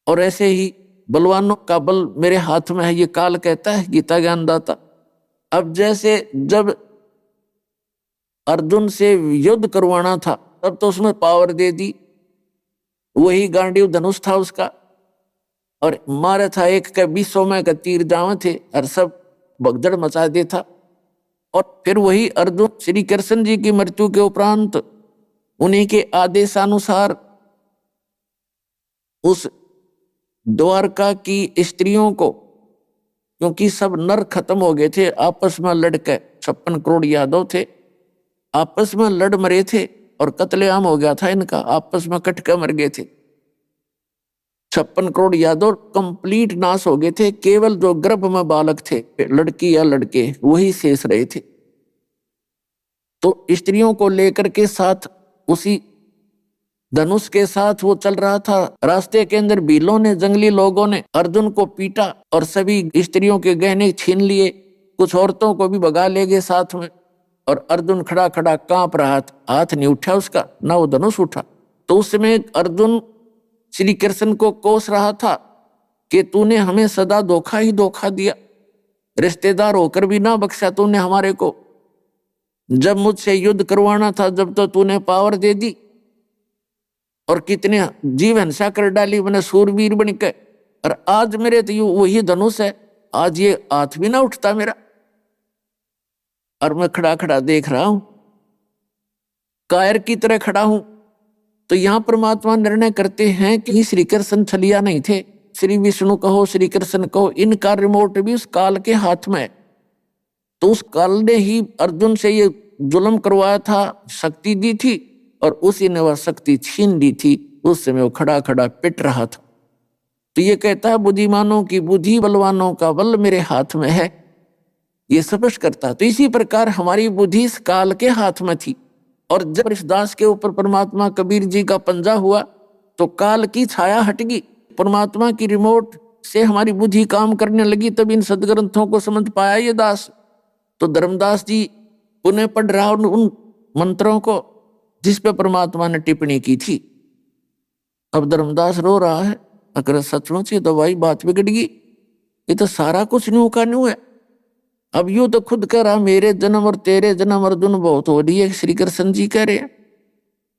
और ऐसे ही बलवानों का बल मेरे हाथ में है, ये काल कहता है गीता ज्ञानदाता। अब जैसे जब अर्जुन से युद्ध करवाना था तब तो उसमें पावर दे दी, वही गांडीव धनुष था उसका, और मारे था एक के 20 में का तीर जावे थे और सब भगदड़ मचा दे था। और फिर वही अर्जुन श्री कृष्ण जी की मृत्यु के उपरांत उन्हीं के आदेशानुसार उस द्वारका की स्त्रियों को, क्योंकि सब नर खत्म हो गए थे आपस में लड़के, 56 करोड़ यादव थे आपस में लड़ मरे थे और कत्लेआम हो गया था इनका, आपस में कटके मर गए थे। 56 करोड़ यादव कंप्लीट नाश हो गए थे, केवल जो गर्भ में बालक थे लड़की या लड़के वही शेष रहे थे। तो स्त्रियों को लेकर के साथ उसी धनुष के साथ वो चल रहा था। रास्ते के अंदर भीलों ने, जंगली लोगों ने अर्जुन को पीटा और सभी स्त्रियों के गहने छीन लिए, कुछ औरतों को भी भगा ले गए साथ में। और अर्जुन खड़ा खड़ा कांप रहा था, हाथ नहीं उठा उसका, ना वो धनुष उठा। तो उस समय अर्जुन श्री कृष्ण को कोस रहा था कि तूने हमें सदा धोखा ही धोखा दिया, रिश्तेदार होकर भी ना बख्शा तूने हमारे को। जब मुझसे युद्ध करवाना था जब तो तूने पावर दे दी और कितने जीव हिंसा कर डाली मैंने सूरवीर बन के, और आज मेरे तो वही धनुष है, आज ये हाथ भी ना उठता मेरा और मैं खड़ा खड़ा देख रहा हूं, कायर की तरह खड़ा हूं। तो यहां परमात्मा निर्णय करते हैं कि श्री कृष्ण छलिया नहीं थे, श्री विष्णु कहो श्री कृष्ण कहो, इनका रिमोट भी उस काल के हाथ में है। तो उस काल ने ही अर्जुन से ये जुल्म करवाया था, शक्ति दी थी और उसी ने वह शक्ति छीन ली थी। उस समय वो खड़ा खड़ा पिट रहा था। तो ये कहता है बुद्धिमानों की बुद्धि, बलवानों का बल मेरे हाथ में है, ये स्पष्ट करता। तो इसी प्रकार हमारी बुद्धि इस काल के हाथ में थी, और जब इस दास के ऊपर परमात्मा कबीर जी का पंजा हुआ तो काल की छाया हट गई, परमात्मा की रिमोट से हमारी बुद्धि काम करने लगी। तब इन सदग्रंथों को समझ पाया ये दास। तो धर्मदास जी पुनः पढ़ रहा उन मंत्रों को जिस पे परमात्मा ने टिप्पणी की थी। अब धर्मदास रो रहा है, अगर सचमुच ये तो भाई बात बिगड़ गई, ये तो सारा कुछ न्यू का न्यू है। अब यूं तो खुद कह रहा मेरे जन्म और तेरे जन्म अर्जुन बहुत हो रही है, श्री कृष्ण जी कह रहे हैं,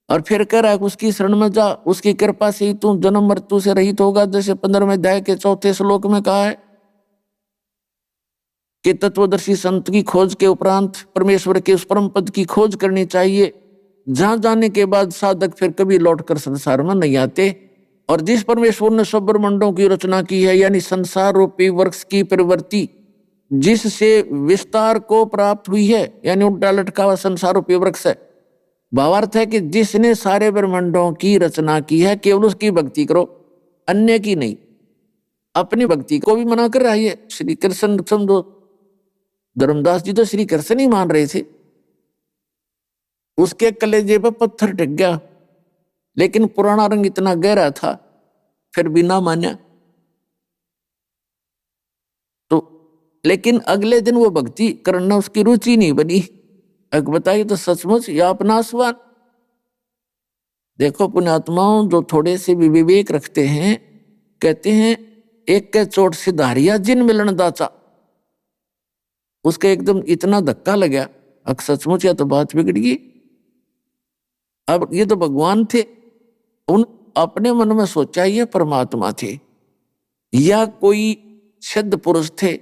और फिर कह रहा है उसकी शरण में जा, उसकी कृपा से ही तू जन्म मृत्यु से रहित होगा। जैसे 15वें अध्याय के 4थे श्लोक में कहा है कि तत्वदर्शी संत की खोज के उपरांत परमेश्वर के उस परम पद की खोज करनी चाहिए, जहां जाने के बाद साधक फिर कभी लौटकर संसार में नहीं आते। और जिस परमेश्वर ने सब ब्रह्मांडों की रचना की है, यानी संसार रूपी वृक्ष की प्रवृत्ति जिससे विस्तार को प्राप्त हुई है, यानी उल्टा लटका हुआ संसार रूपी वृक्ष है। भावार्थ है कि जिसने सारे ब्रह्मांडों की रचना की है, केवल उसकी भक्ति करो, अन्य की नहीं। अपनी भक्ति को भी मना कर रहा है श्री कृष्ण। समझो धर्मदास जी तो श्री कृष्ण ही मान रहे थे, उसके कलेजे पर पत्थर टिक गया, लेकिन पुराना रंग इतना गहरा था फिर भी ना मान्या। तो लेकिन अगले दिन वो भक्ति करना उसकी रुचि नहीं बनी। अब बताइए तो सचमुच या अपना आसवान। देखो पुण्यात्माओं जो थोड़े से भी विवेक रखते हैं, कहते हैं एक के चोट से धारिया जिन मिलन दाचा, उसका एकदम इतना धक्का लगा, अब सचमुच या तो बात बिगड़ गई। अब ये तो भगवान थे, उन अपने मन में सोचा ये परमात्मा थे या कोई सिद्ध पुरुष थे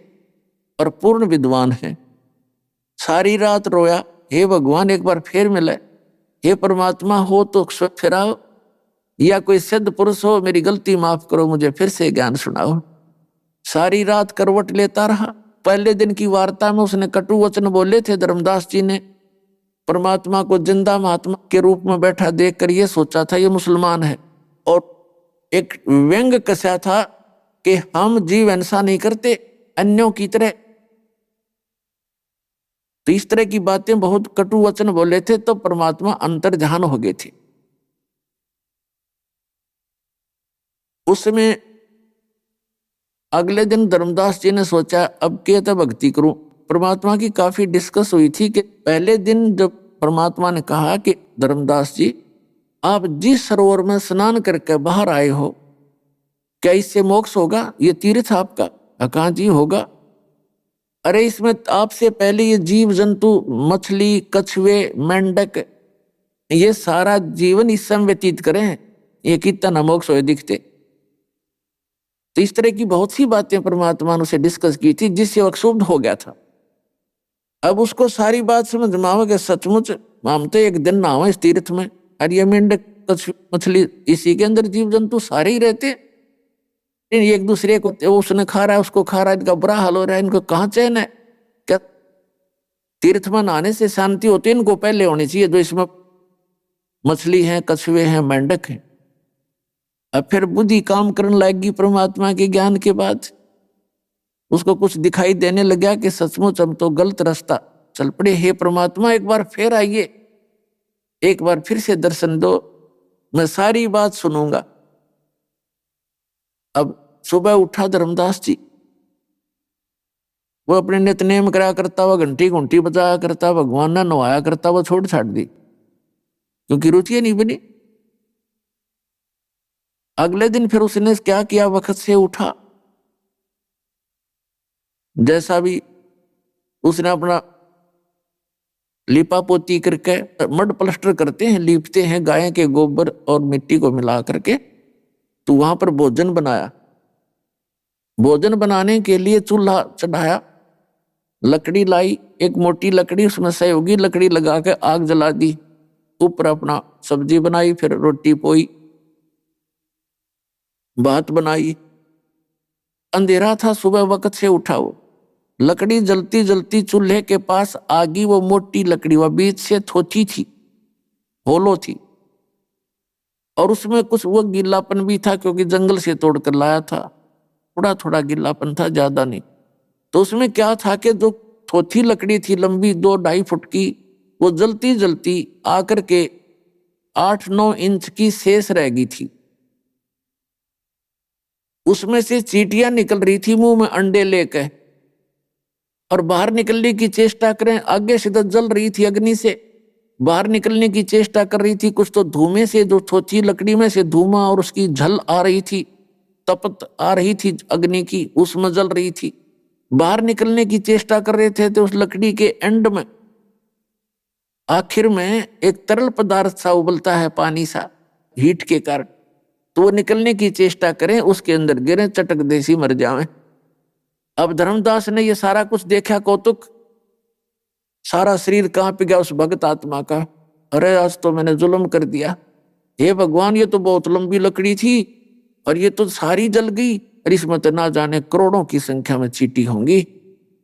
और पूर्ण विद्वान है। सारी रात रोया, हे भगवान एक बार फिर मिले, हे परमात्मा हो तो फिर आओ, या कोई सिद्ध पुरुष हो मेरी गलती माफ करो, मुझे फिर से ज्ञान सुनाओ। सारी रात करवट लेता रहा। पहले दिन की वार्ता में उसने कटु वचन बोले थे धर्मदास जी ने, परमात्मा को जिंदा महात्मा के रूप में बैठा देखकर ये सोचा था ये मुसलमान है, और एक व्यंग कसा था कि हम जीव हिंसा नहीं करते अन्यों की तरह। तो इस तरह की बातें बहुत कटु वचन बोले थे, तो परमात्मा अंतर्ध्यान हो गए थे। उसमें अगले दिन धर्मदास जी ने सोचा अब क्या तो भक्ति करूं। परमात्मा की काफी डिस्कस हुई थी कि पहले दिन जब परमात्मा ने कहा कि धर्मदास जी, आप जिस सरोवर में स्नान करके बाहर आए हो, क्या इससे मोक्ष होगा? ये तीर्थ आपका? कहाँ जी होगा। अरे इसमें आपसे पहले ये जीव जंतु, मछली, कछुए, मेंढक, ये सारा जीवन इस समय व्यतीत करें, ये कितना मोक्ष हो दिखते। तो इस तरह की बहुत सी बातें परमात्मा ने उसे डिस्कस की थी, जिससे वह क्षुब्ध हो गया था। अब उसको सारी बात समझ में आवा कि सचमुच हम तो एक दिन नहावा इस तीर्थ में, और ये मेंढक, कछुए, मछली, इसी के अंदर जीव जंतु सारे ही रहते, एक दूसरे को उसने खा रहा है, उसको खा रहा है, इनका बुरा हाल हो रहा है, इनको कहाँ चैन है? क्या तीर्थ में नहाने से शांति होती है? इनको पहले होनी चाहिए जो इसमें मछली है, कछुए हैं, मेंढक हैं। अब फिर बुद्धि काम करने लगेगी परमात्मा के ज्ञान के बाद। उसको कुछ दिखाई देने लगा कि सचमुच हम तो गलत रास्ता चल पड़े। हे परमात्मा, एक बार फिर आइए, एक बार फिर से दर्शन दो, मैं सारी बात सुनूंगा। अब सुबह उठा धर्मदास जी, वो अपने नित्यनेम करा करता हुआ, घंटी घंटी बजाया करता, भगवान ने नवाया करता, वो छोड़ छाड़ दी क्योंकि रुचि नहीं बनी। अगले दिन फिर उसने क्या किया, वक्त से उठा, जैसा भी उसने अपना लिपा पोती करके, मड प्लास्टर करते हैं, लीपते हैं गाय के गोबर और मिट्टी को मिला करके, तो वहां पर भोजन बनाया। भोजन बनाने के लिए चूल्हा चढ़ाया, लकड़ी लाई, एक मोटी लकड़ी, उसमें सहयोगी लकड़ी लगा के आग जला दी, ऊपर अपना सब्जी बनाई, फिर रोटी पोई, भात बनाई। अंधेरा था, सुबह वक्त से उठा, वो लकड़ी जलती जलती चूल्हे के पास आगी, वो मोटी लकड़ी, वह बीच से थोची थी, होलो थी, और उसमें कुछ वो गीलापन भी था क्योंकि जंगल से तोड़कर लाया था, थोड़ा थोड़ा गीलापन था, ज्यादा नहीं। तो उसमें क्या था कि जो थोथी लकड़ी थी लंबी 2-2.5 फुट की, वो जलती जलती आकर के 8-9 इंच की शेष रह गई थी। उसमें से चींटियां निकल रही थी मुंह में अंडे लेकर, और बाहर निकलने की चेष्टा करें, आगे से तो जल रही थी अग्नि से, बाहर निकलने की चेष्टा कर रही थी, कुछ तो धुएं से, जो थोथी लकड़ी में से धुआं और उसकी झल आ रही थी, तपत आ रही थी अग्नि की, उसमें जल रही थी। बाहर निकलने की चेष्टा कर रहे थे तो उस लकड़ी के एंड में आखिर में एक तरल पदार्थ सा उबलता है, पानी सा, हीट के कारण, तो वो निकलने की चेष्टा करें, उसके अंदर गिरे, चटक देसी मर जावे। अब धर्मदास ने ये सारा कुछ देखा, कौतुक, सारा शरीर कांप गया उस भगत आत्मा का। अरे आज तो मैंने जुल्म कर दिया, हे भगवान, ये तो बहुत लंबी लकड़ी थी और ये तो सारी जल गई, और इसमें तो ना जाने करोड़ों की संख्या में चींटी होंगी,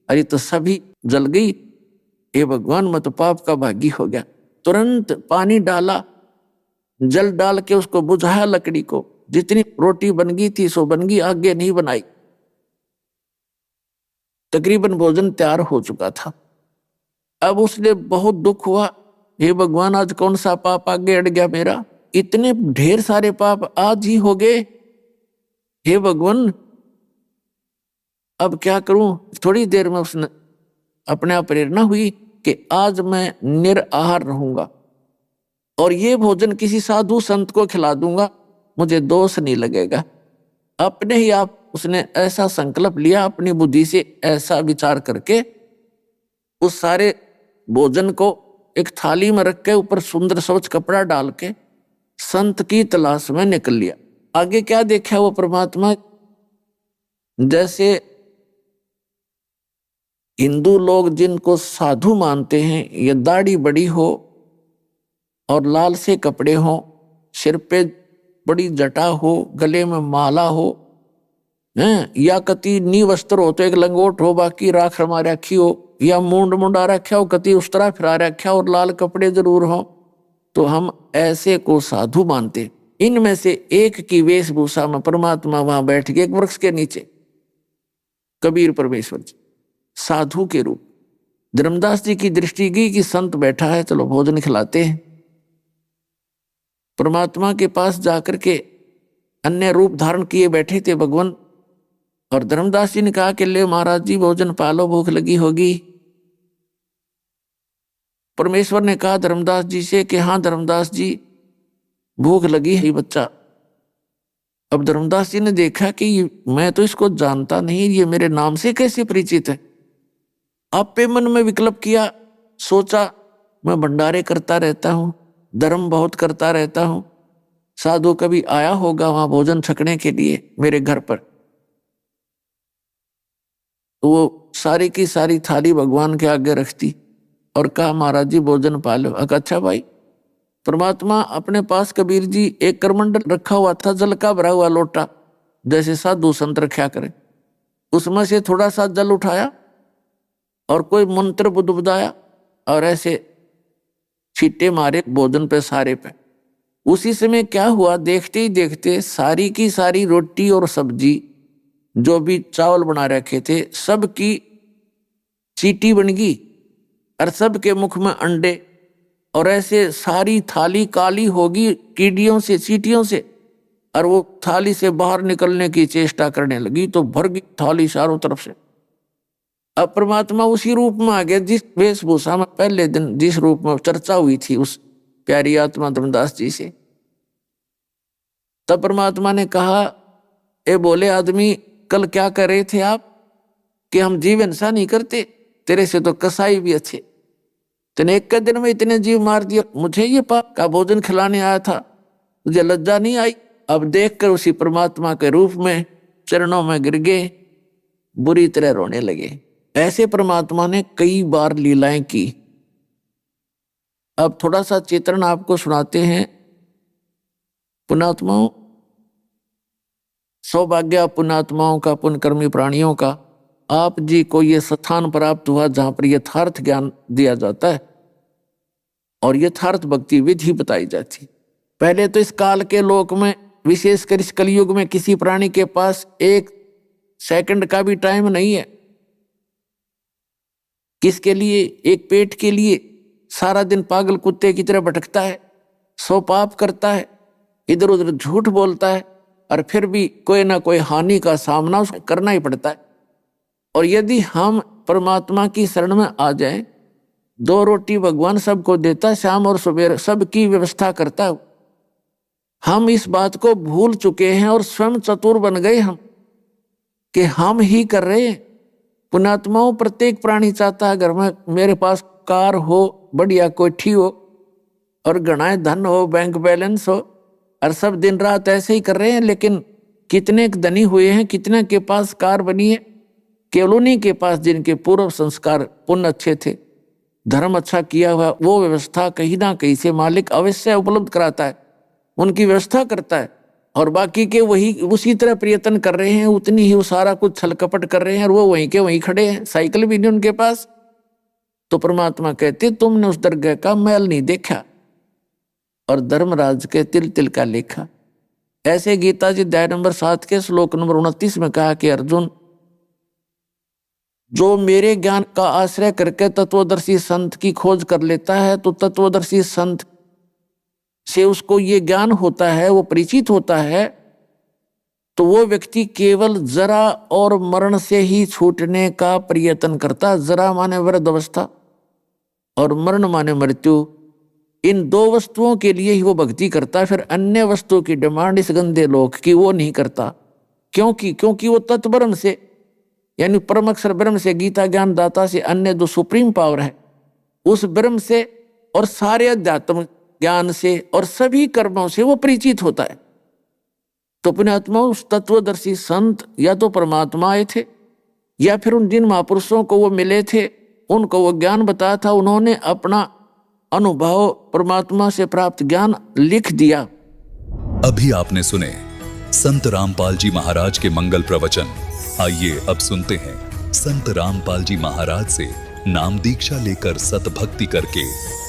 और ये तो सभी जल गई। हे भगवान, मैं तो पाप का भागी हो गया। तुरंत पानी डाला, जल डाल के उसको बुझाया लकड़ी को, जितनी रोटी बन गई थी सो बन गई, आगे नहीं बनाई। तकरीबन भोजन तैयार हो चुका था। अब उसने बहुत दुख हुआ, हे भगवान, आज कौन सा पाप आगे अड़ गया मेरा, इतने ढेर सारे पाप आज ही हो गए, हे भगवान अब क्या करूं। थोड़ी देर में उसने अपने आप प्रेरणा हुई कि आज मैं निराहार रहूंगा और ये भोजन किसी साधु संत को खिला दूंगा, मुझे दोष नहीं लगेगा। अपने ही आप उसने ऐसा संकल्प लिया, अपनी बुद्धि से ऐसा विचार करके उस सारे भोजन को एक थाली में रख के ऊपर सुंदर स्वच्छ कपड़ा डाल के संत की तलाश में निकल लिया। आगे क्या देखा वो परमात्मा, जैसे हिंदू लोग जिनको साधु मानते हैं, ये दाढ़ी बड़ी हो और लाल से कपड़े हो, सिर पे बड़ी जटा हो, गले में माला हो, या कति नी वस्त्र हो तो एक लंगोट हो, बाकी राख रमा रखी हो, या मूंड मुंडा रखा हो, कति उस तरह फिरा रखा और लाल कपड़े जरूर हो, तो हम ऐसे को साधु मानते। इनमें से एक की वेशभूषा में परमात्मा वहां बैठ गए एक वृक्ष के नीचे, कबीर परमेश्वर जी साधु के रूप। धर्मदास जी की दृष्टि गई कि संत बैठा है, चलो भोजन खिलाते हैं। परमात्मा के पास जाकर के अन्य रूप धारण किए बैठे थे भगवान, और धर्मदास जी ने कहा कि ले महाराज जी भोजन पालो, भूख लगी होगी। परमेश्वर ने कहा धर्मदास जी से कि हाँ धर्मदास जी, भूख लगी है बच्चा। अब धर्मदास जी ने देखा कि मैं तो इसको जानता नहीं, ये मेरे नाम से कैसे परिचित है। आपे मन में विकल्प किया, सोचा मैं भंडारे करता रहता हूं, धर्म बहुत करता रहता हूं, साधु कभी आया होगा वहां भोजन छकने के लिए मेरे घर पर। तो वो सारी की सारी थाली भगवान के आगे रखती और कहा महाराज जी भोजन पा लो। अच्छा भाई। परमात्मा अपने पास कबीर जी एक करमंडल रखा हुआ था, जल का भरा हुआ लोटा, जैसे साधु संत रखा करें, उसमें से थोड़ा सा जल उठाया और कोई मंत्र बुदबुदाया और ऐसे छींटे मारे भोजन पे सारे पे। उसी समय क्या हुआ, देखते ही देखते सारी की सारी रोटी और सब्जी जो भी चावल बना रखे थे सबकी चीटी बन गई और सबके मुख में अंडे, और ऐसे सारी थाली काली होगी कीड़ियों से, चींटियों से, और वो थाली से बाहर निकलने की चेष्टा करने लगी तो भर गई थाली चारों तरफ से। अब परमात्मा उसी रूप में आ गया जिस वेशभूषा में पहले दिन जिस रूप में चर्चा हुई थी उस प्यारी आत्मा धर्मदास जी से। तब परमात्मा ने कहा, ए बोले आदमी, कल क्या कर रहे थे आप कि हम जीव हिंसा नहीं करते, तेरे से तो कसाई भी अच्छे, तेने एक के दिन में इतने जीव मार दिया, मुझे ये पाप का भोजन खिलाने आया था, मुझे लज्जा नहीं आई। अब देखकर उसी परमात्मा के रूप में चरणों में गिर गए, बुरी तरह रोने लगे। ऐसे परमात्मा ने कई बार लीलाएं की। अब थोड़ा सा चित्रण आपको सुनाते हैं। पुण्यात्माओं, सौभाग्य पुण्यात्माओं का, पुण्यकर्मी प्राणियों का, आप जी को यह स्थान प्राप्त हुआ जहां पर यथार्थ ज्ञान दिया जाता है और यथार्थ भक्ति विधि बताई जाती। पहले तो इस काल के लोक में, विशेषकर इस कलयुग में, किसी प्राणी के पास एक सेकंड का भी टाइम नहीं है। किसके लिए? एक पेट के लिए सारा दिन पागल कुत्ते की तरह भटकता है, सौ पाप करता है, इधर उधर झूठ बोलता है, और फिर भी कोई ना कोई हानि का सामना उसको करना ही पड़ता है। और यदि हम परमात्मा की शरण में आ जाएं, 2 रोटी भगवान सबको देता, शाम और सुबह सबकी व्यवस्था करता है। हम इस बात को भूल चुके हैं और स्वयं चतुर बन गए हम कि हम ही कर रहे हैं। पुण्यात्माओं, प्रत्येक प्राणी चाहता है घर में मेरे पास कार हो, बढ़िया कोठी हो और गणाए धन हो, बैंक बैलेंस हो, और सब दिन रात ऐसे ही कर रहे हैं। लेकिन कितने धनी हुए हैं, कितने के पास कार बनी है? केवल उन्हीं के पास जिनके पूर्व संस्कार पुण्य अच्छे थे, धर्म अच्छा किया हुआ। वो व्यवस्था कहीं ना कहीं से मालिक अवश्य उपलब्ध कराता है, उनकी व्यवस्था करता है, और बाकी के वही उसी तरह प्रयत्न कर रहे हैं, उतनी ही वो सारा कुछ छल कपट कर रहे हैं, और वो वहीं के वहीं खड़े हैं, साइकिल भी नहीं उनके पास। तो परमात्मा कहते, तुमने उस दरगाह का मैल नहीं देखा और धर्मराज के तिल तिल का लेखा। ऐसे गीता जी अध्याय नंबर 7 के श्लोक नंबर 29 में कहा कि अर्जुन, जो मेरे ज्ञान का आश्रय करके तत्वदर्शी संत की खोज कर लेता है, तो तत्वदर्शी संत से उसको ये ज्ञान होता है, वो परिचित होता है, तो वो व्यक्ति केवल जरा और मरण से ही छूटने का प्रयत्न करता। जरा माने वृद्ध अवस्था और मरण माने मृत्यु। इन 2 वस्तुओं के लिए ही वो भक्ति करता है। फिर अन्य वस्तु की डिमांड इस गंदे लोक की वो नहीं करता। क्योंकि वो तत्ब्रह्म से, यानी परम अक्षर ब्रह्म से, गीता ज्ञान दाता से, अन्य जो सुप्रीम पावर है उस ब्रह्म से और सारे अध्यात्म ज्ञान से और सभी कर्मों से वो परिचित होता है। तो पुण्यात्मा, उस तत्वदर्शी संत या तो परमात्मा आए थे, या फिर उन जिन महापुरुषों को वो मिले थे उनको वो ज्ञान बताया था, उन्होंने अपना अनुभव परमात्मा से प्राप्त ज्ञान लिख दिया। अभी आपने सुने संत रामपाल जी महाराज के मंगल प्रवचन। आइए अब सुनते हैं संत रामपाल जी महाराज से नाम दीक्षा लेकर सतभक्ति करके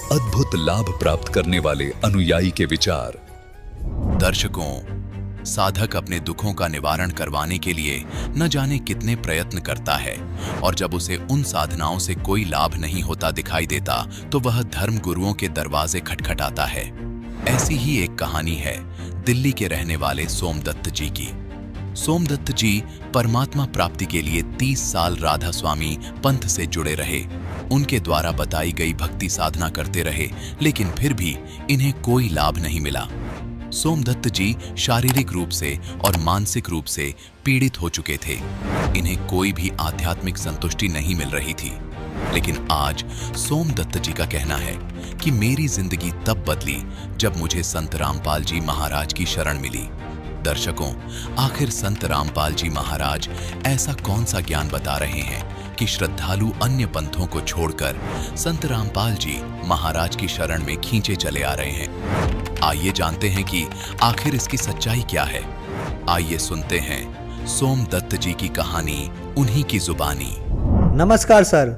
अद्भुत लाभ प्राप्त करने वाले अनुयायी के विचार। दर्शकों, साधक अपने दुखों का निवारण करवाने के लिए न जाने कितने प्रयत्न करता है, और जब उसे उन साधनाओं से कोई लाभ नहीं होता दिखाई देता तो वह धर्म गुरुओं के दरवाजे खटखटाता है। ऐसी ही एक कहानी है दिल्ली के रहने वाले सोमदत्त जी की। सोमदत्त जी परमात्मा प्राप्ति के लिए 30 साल राधा स्वामी पंथ से जुड़े रहे। उनके द्वारा बताई गई भक्ति साधना करते रहे, लेकिन फिर भी इन्हें कोई लाभ नहीं मिला। सोमदत्त जी शारीरिक रूप से और मानसिक रूप से पीड़ित हो चुके थे। इन्हें कोई भी आध्यात्मिक संतुष्टि नहीं मिल रही थी। लेकिन आज सोमदत्त जी का कहना है कि मेरी जिंदगी तब बदली जब मुझे संत रामपाल जी महाराज की शरण मिली। दर्शकों, आखिर संत रामपाल जी महाराज ऐसा कौन सा ज्ञान बता रहे हैं कि श्रद्धालु अन्य पंथों को छोड़कर संत रामपाल जी महाराज की शरण में खींचे चले आ रहे हैं? आइए जानते हैं कि आखिर इसकी सच्चाई क्या है। आइए सुनते हैं सोमदत्त जी की कहानी उन्हीं की जुबानी। नमस्कार सर।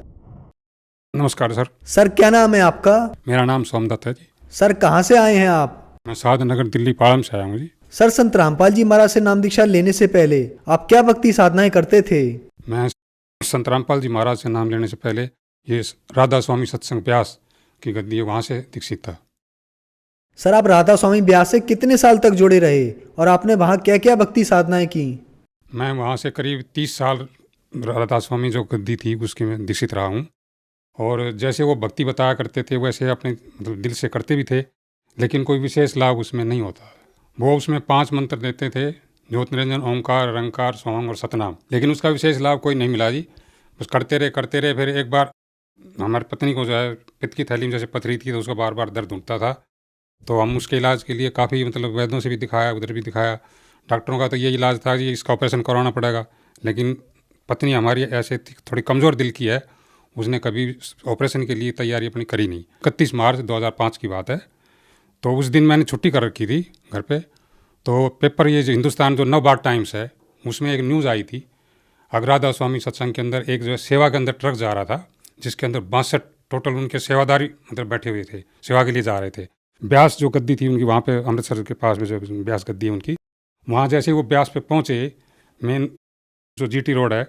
नमस्कार सर। सर क्या नाम है आपका? मेरा नाम सोमदत्त है जी। सर कहाँ से आए हैं आप? मैं साधनगर दिल्ली पाड़म से आया हूँ जी। सर संत रामपाल जी महाराज से नाम दीक्षा लेने से पहले आप क्या भक्ति साधनाएं करते थे? मैं संत रामपाल जी महाराज से नाम लेने से पहले ये राधा स्वामी सत्संग ब्यास की गद्दी है, वहाँ से दीक्षित था। सर आप राधा स्वामी ब्यास से कितने साल तक जुड़े रहे और आपने वहाँ क्या क्या भक्ति साधनाएं की? मैं वहाँ से करीब 30 साल राधा स्वामी जो गद्दी थी उसकी मैं दीक्षित रहा हूँ। और जैसे वो भक्ति बताया करते थे वैसे अपने मतलब दिल से करते भी थे, लेकिन कोई विशेष लाभ उसमें नहीं होता। वो उसमें 5 मंत्र देते थे, ज्योत निरंजन, ओंकार, रंकार, सोहंग और सतनाम, लेकिन उसका विशेष लाभ कोई नहीं मिला जी। बस करते रहे। फिर एक बार हमारी पत्नी को जो है पित्त की थैली में जैसे पथरी थी तो उसका बार बार दर्द उठता था। तो हम उसके इलाज के लिए काफ़ी मतलब वैद्यों से भी दिखाया, उधर भी दिखाया। डॉक्टरों का तो ये इलाज था कि इसका ऑपरेशन करवाना पड़ेगा, लेकिन पत्नी हमारी ऐसे थोड़ी कमज़ोर दिल की है, उसने कभी ऑपरेशन के लिए तैयारी अपनी करी नहीं। 31 मार्च 2005 की बात है। तो उस दिन मैंने छुट्टी कर रखी थी घर पे। तो पेपर ये जो हिंदुस्तान जो नवभारत टाइम्स है उसमें एक न्यूज़ आई थी। राधा स्वामी सत्संग के अंदर एक जो है सेवा के अंदर ट्रक जा रहा था, जिसके अंदर 62 टोटल उनके सेवादारी मतलब बैठे हुए थे, सेवा के लिए जा रहे थे। ब्यास जो गद्दी थी उनकी वहाँ पे अमृतसर के पास में जो ब्यास गद्दी है उनकी, वहाँ जैसे वो ब्यास पे पहुँचे, मेन जो GT रोड है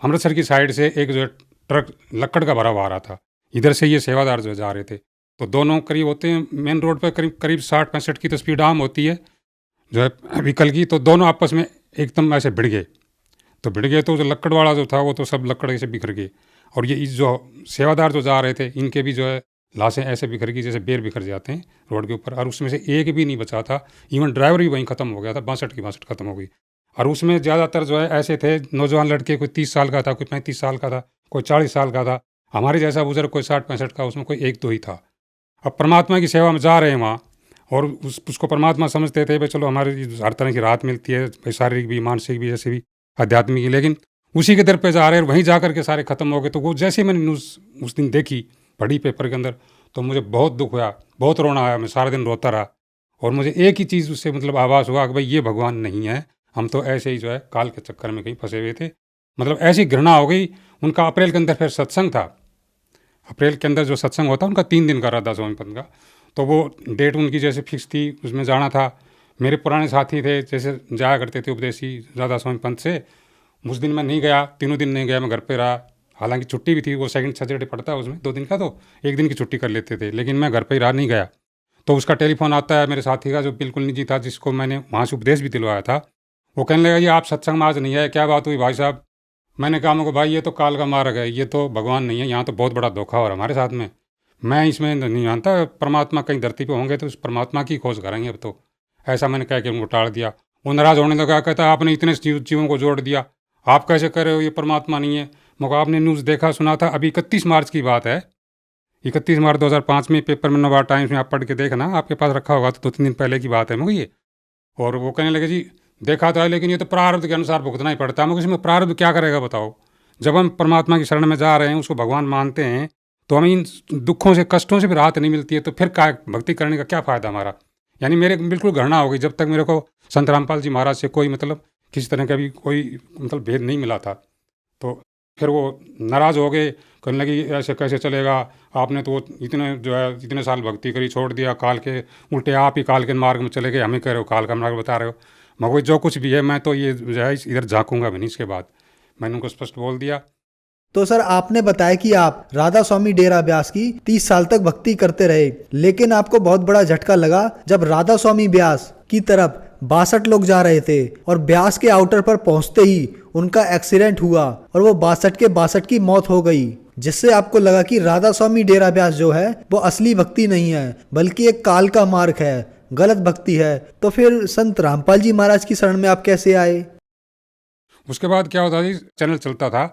अमृतसर की साइड से एक जो ट्रक लक्कड़ का भरा हुआ आ रहा था, इधर से ये सेवादार जो जा रहे थे। तो दोनों करीब होते हैं मेन रोड पर करीब 60-65 की तो स्पीड आम होती है जो है व्हीकल की। तो दोनों आपस में एकदम ऐसे भिड़ गए। तो जो लक्कड़ वाला जो था वो तो सब लक्कड़ ऐसे बिखर गए, और ये जो सेवादार जो जा रहे थे इनके भी जो है लाशें ऐसे बिखर गई जैसे बेर बिखर जाते हैं रोड के ऊपर। और उसमें से एक भी नहीं बचा था, इवन ड्राइवर भी वहीं ख़त्म हो गया था, 62 की 62 खत्म हो गई। और उसमें ज़्यादातर जो है ऐसे थे नौजवान लड़के, कोई 30 साल का था, कोई 35 साल का था, कोई 40 साल का था, हमारे जैसा बुजुर्ग कोई 60-65 का, उसमें कोई 1-2 ही था। अब परमात्मा की सेवा में जा रहे हैं वहाँ, और उसको परमात्मा समझते थे भाई चलो हमारी हर तरह की राहत मिलती है, भाई शारीरिक भी, मानसिक भी, जैसे भी आध्यात्मिक, लेकिन उसी के दर पे जा रहे हैं और वहीं जा करके सारे ख़त्म हो गए। तो वो जैसे मैंने न्यूज़ उस दिन देखी, पढ़ी पेपर के अंदर, तो मुझे बहुत दुख हुआ, बहुत रोना आया, मैं सारा दिन रोता रहा। और मुझे एक ही चीज़ उससे मतलब आभास हुआ कि भाई ये भगवान नहीं है, हम तो ऐसे ही जो है काल के चक्कर में कहीं फंसे हुए थे। मतलब ऐसी घृणा हो गई। उनका अप्रैल के अंदर फिर सत्संग था, अप्रैल के अंदर जो सत्संग होता उनका 3 दिन का राधा स्वामी पंथ का, तो वो डेट उनकी जैसे फिक्स थी, उसमें जाना था। मेरे पुराने साथी थे जैसे जाया करते थे उपदेशी राधा स्वामी पंथ से, उस दिन मैं नहीं गया, 3 दिन नहीं गया, मैं घर पे रहा। हालांकि छुट्टी भी थी, वो सेकंड सैटरडे पड़ता है उसमें 2 दिन का, तो 1 दिन की छुट्टी कर लेते थे, लेकिन मैं घर पे ही रहा, नहीं गया। तो उसका टेलीफोन आता है मेरे साथी का जो बिल्कुल निजी था, जिसको मैंने वहाँ से उपदेश भी दिलवाया था। वो कहने लगा ये आप सत्संग में आज नहीं आए, क्या बात हुई भाई साहब? मैंने कहा मुझे भाई ये तो काल का मार्ग है, ये तो भगवान नहीं है, यहाँ तो बहुत बड़ा धोखा हो रहा हमारे साथ में, मैं इसमें नहीं जानता। परमात्मा कहीं धरती पे होंगे तो उस परमात्मा की खोज करेंगे अब तो। ऐसा मैंने कह के उनको टाल दिया। वो नाराज़ होने लगा, कहता आपने इतने जीवों को जोड़ दिया, आप कैसे कर रहे हो, ये परमात्मा नहीं है। मगर आपने न्यूज़ देखा सुना था, अभी 31 मार्च की बात है, 31 मार्च 2005 में पेपर में नवभारत टाइम्स में आप पढ़ के देखना, आपके पास रखा होगा, तो 2-3 दिन पहले की बात है मुझे ये। और वो कहने लगे जी देखा था, लेकिन ये तो प्रारब्ध के अनुसार भुगतना ही पड़ता है। मुझे इसमें प्रारब्ध क्या करेगा बताओ? जब हम परमात्मा की शरण में जा रहे हैं, उसको भगवान मानते हैं, तो हमें इन दुखों से, कष्टों से भी राहत नहीं मिलती है, तो फिर क्या भक्ति करने का क्या फ़ायदा हमारा? यानी मेरे बिल्कुल घृणा हो गई जब तक मेरे को संत रामपाल जी महाराज से कोई मतलब किसी तरह का भी कोई मतलब भेद नहीं मिला था। तो फिर वो नाराज़ हो गए, कहने लगी ऐसे कैसे चलेगा, आपने तो इतने जो है इतने साल भक्ति करी, छोड़ दिया, काल के उल्टे आप ही काल के मार्ग में चले गए, हमें कह रहे हो काल का मार्ग बता रहे हो। मगर जो कुछ भी है मैं तो ये जो है इधर झाँकूंगा भी नहीं। इसके बाद मैंने उनको स्पष्ट बोल दिया। तो सर आपने बताया कि आप राधा स्वामी डेरा ब्यास की 30 साल तक भक्ति करते रहे, लेकिन आपको बहुत बड़ा झटका लगा जब राधा स्वामी ब्यास की तरफ 62 लोग जा रहे थे और ब्यास के आउटर पर पहुंचते ही उनका एक्सीडेंट हुआ और वो 62 के 62 की मौत हो गई, जिससे आपको लगा कि राधा स्वामी डेरा ब्यास जो है वो असली भक्ति नहीं है बल्कि एक काल का मार्ग है, गलत भक्ति है। तो फिर संत रामपाल जी महाराज की शरण में आप कैसे आए? उसके बाद क्या होता जी, चैनल चलता था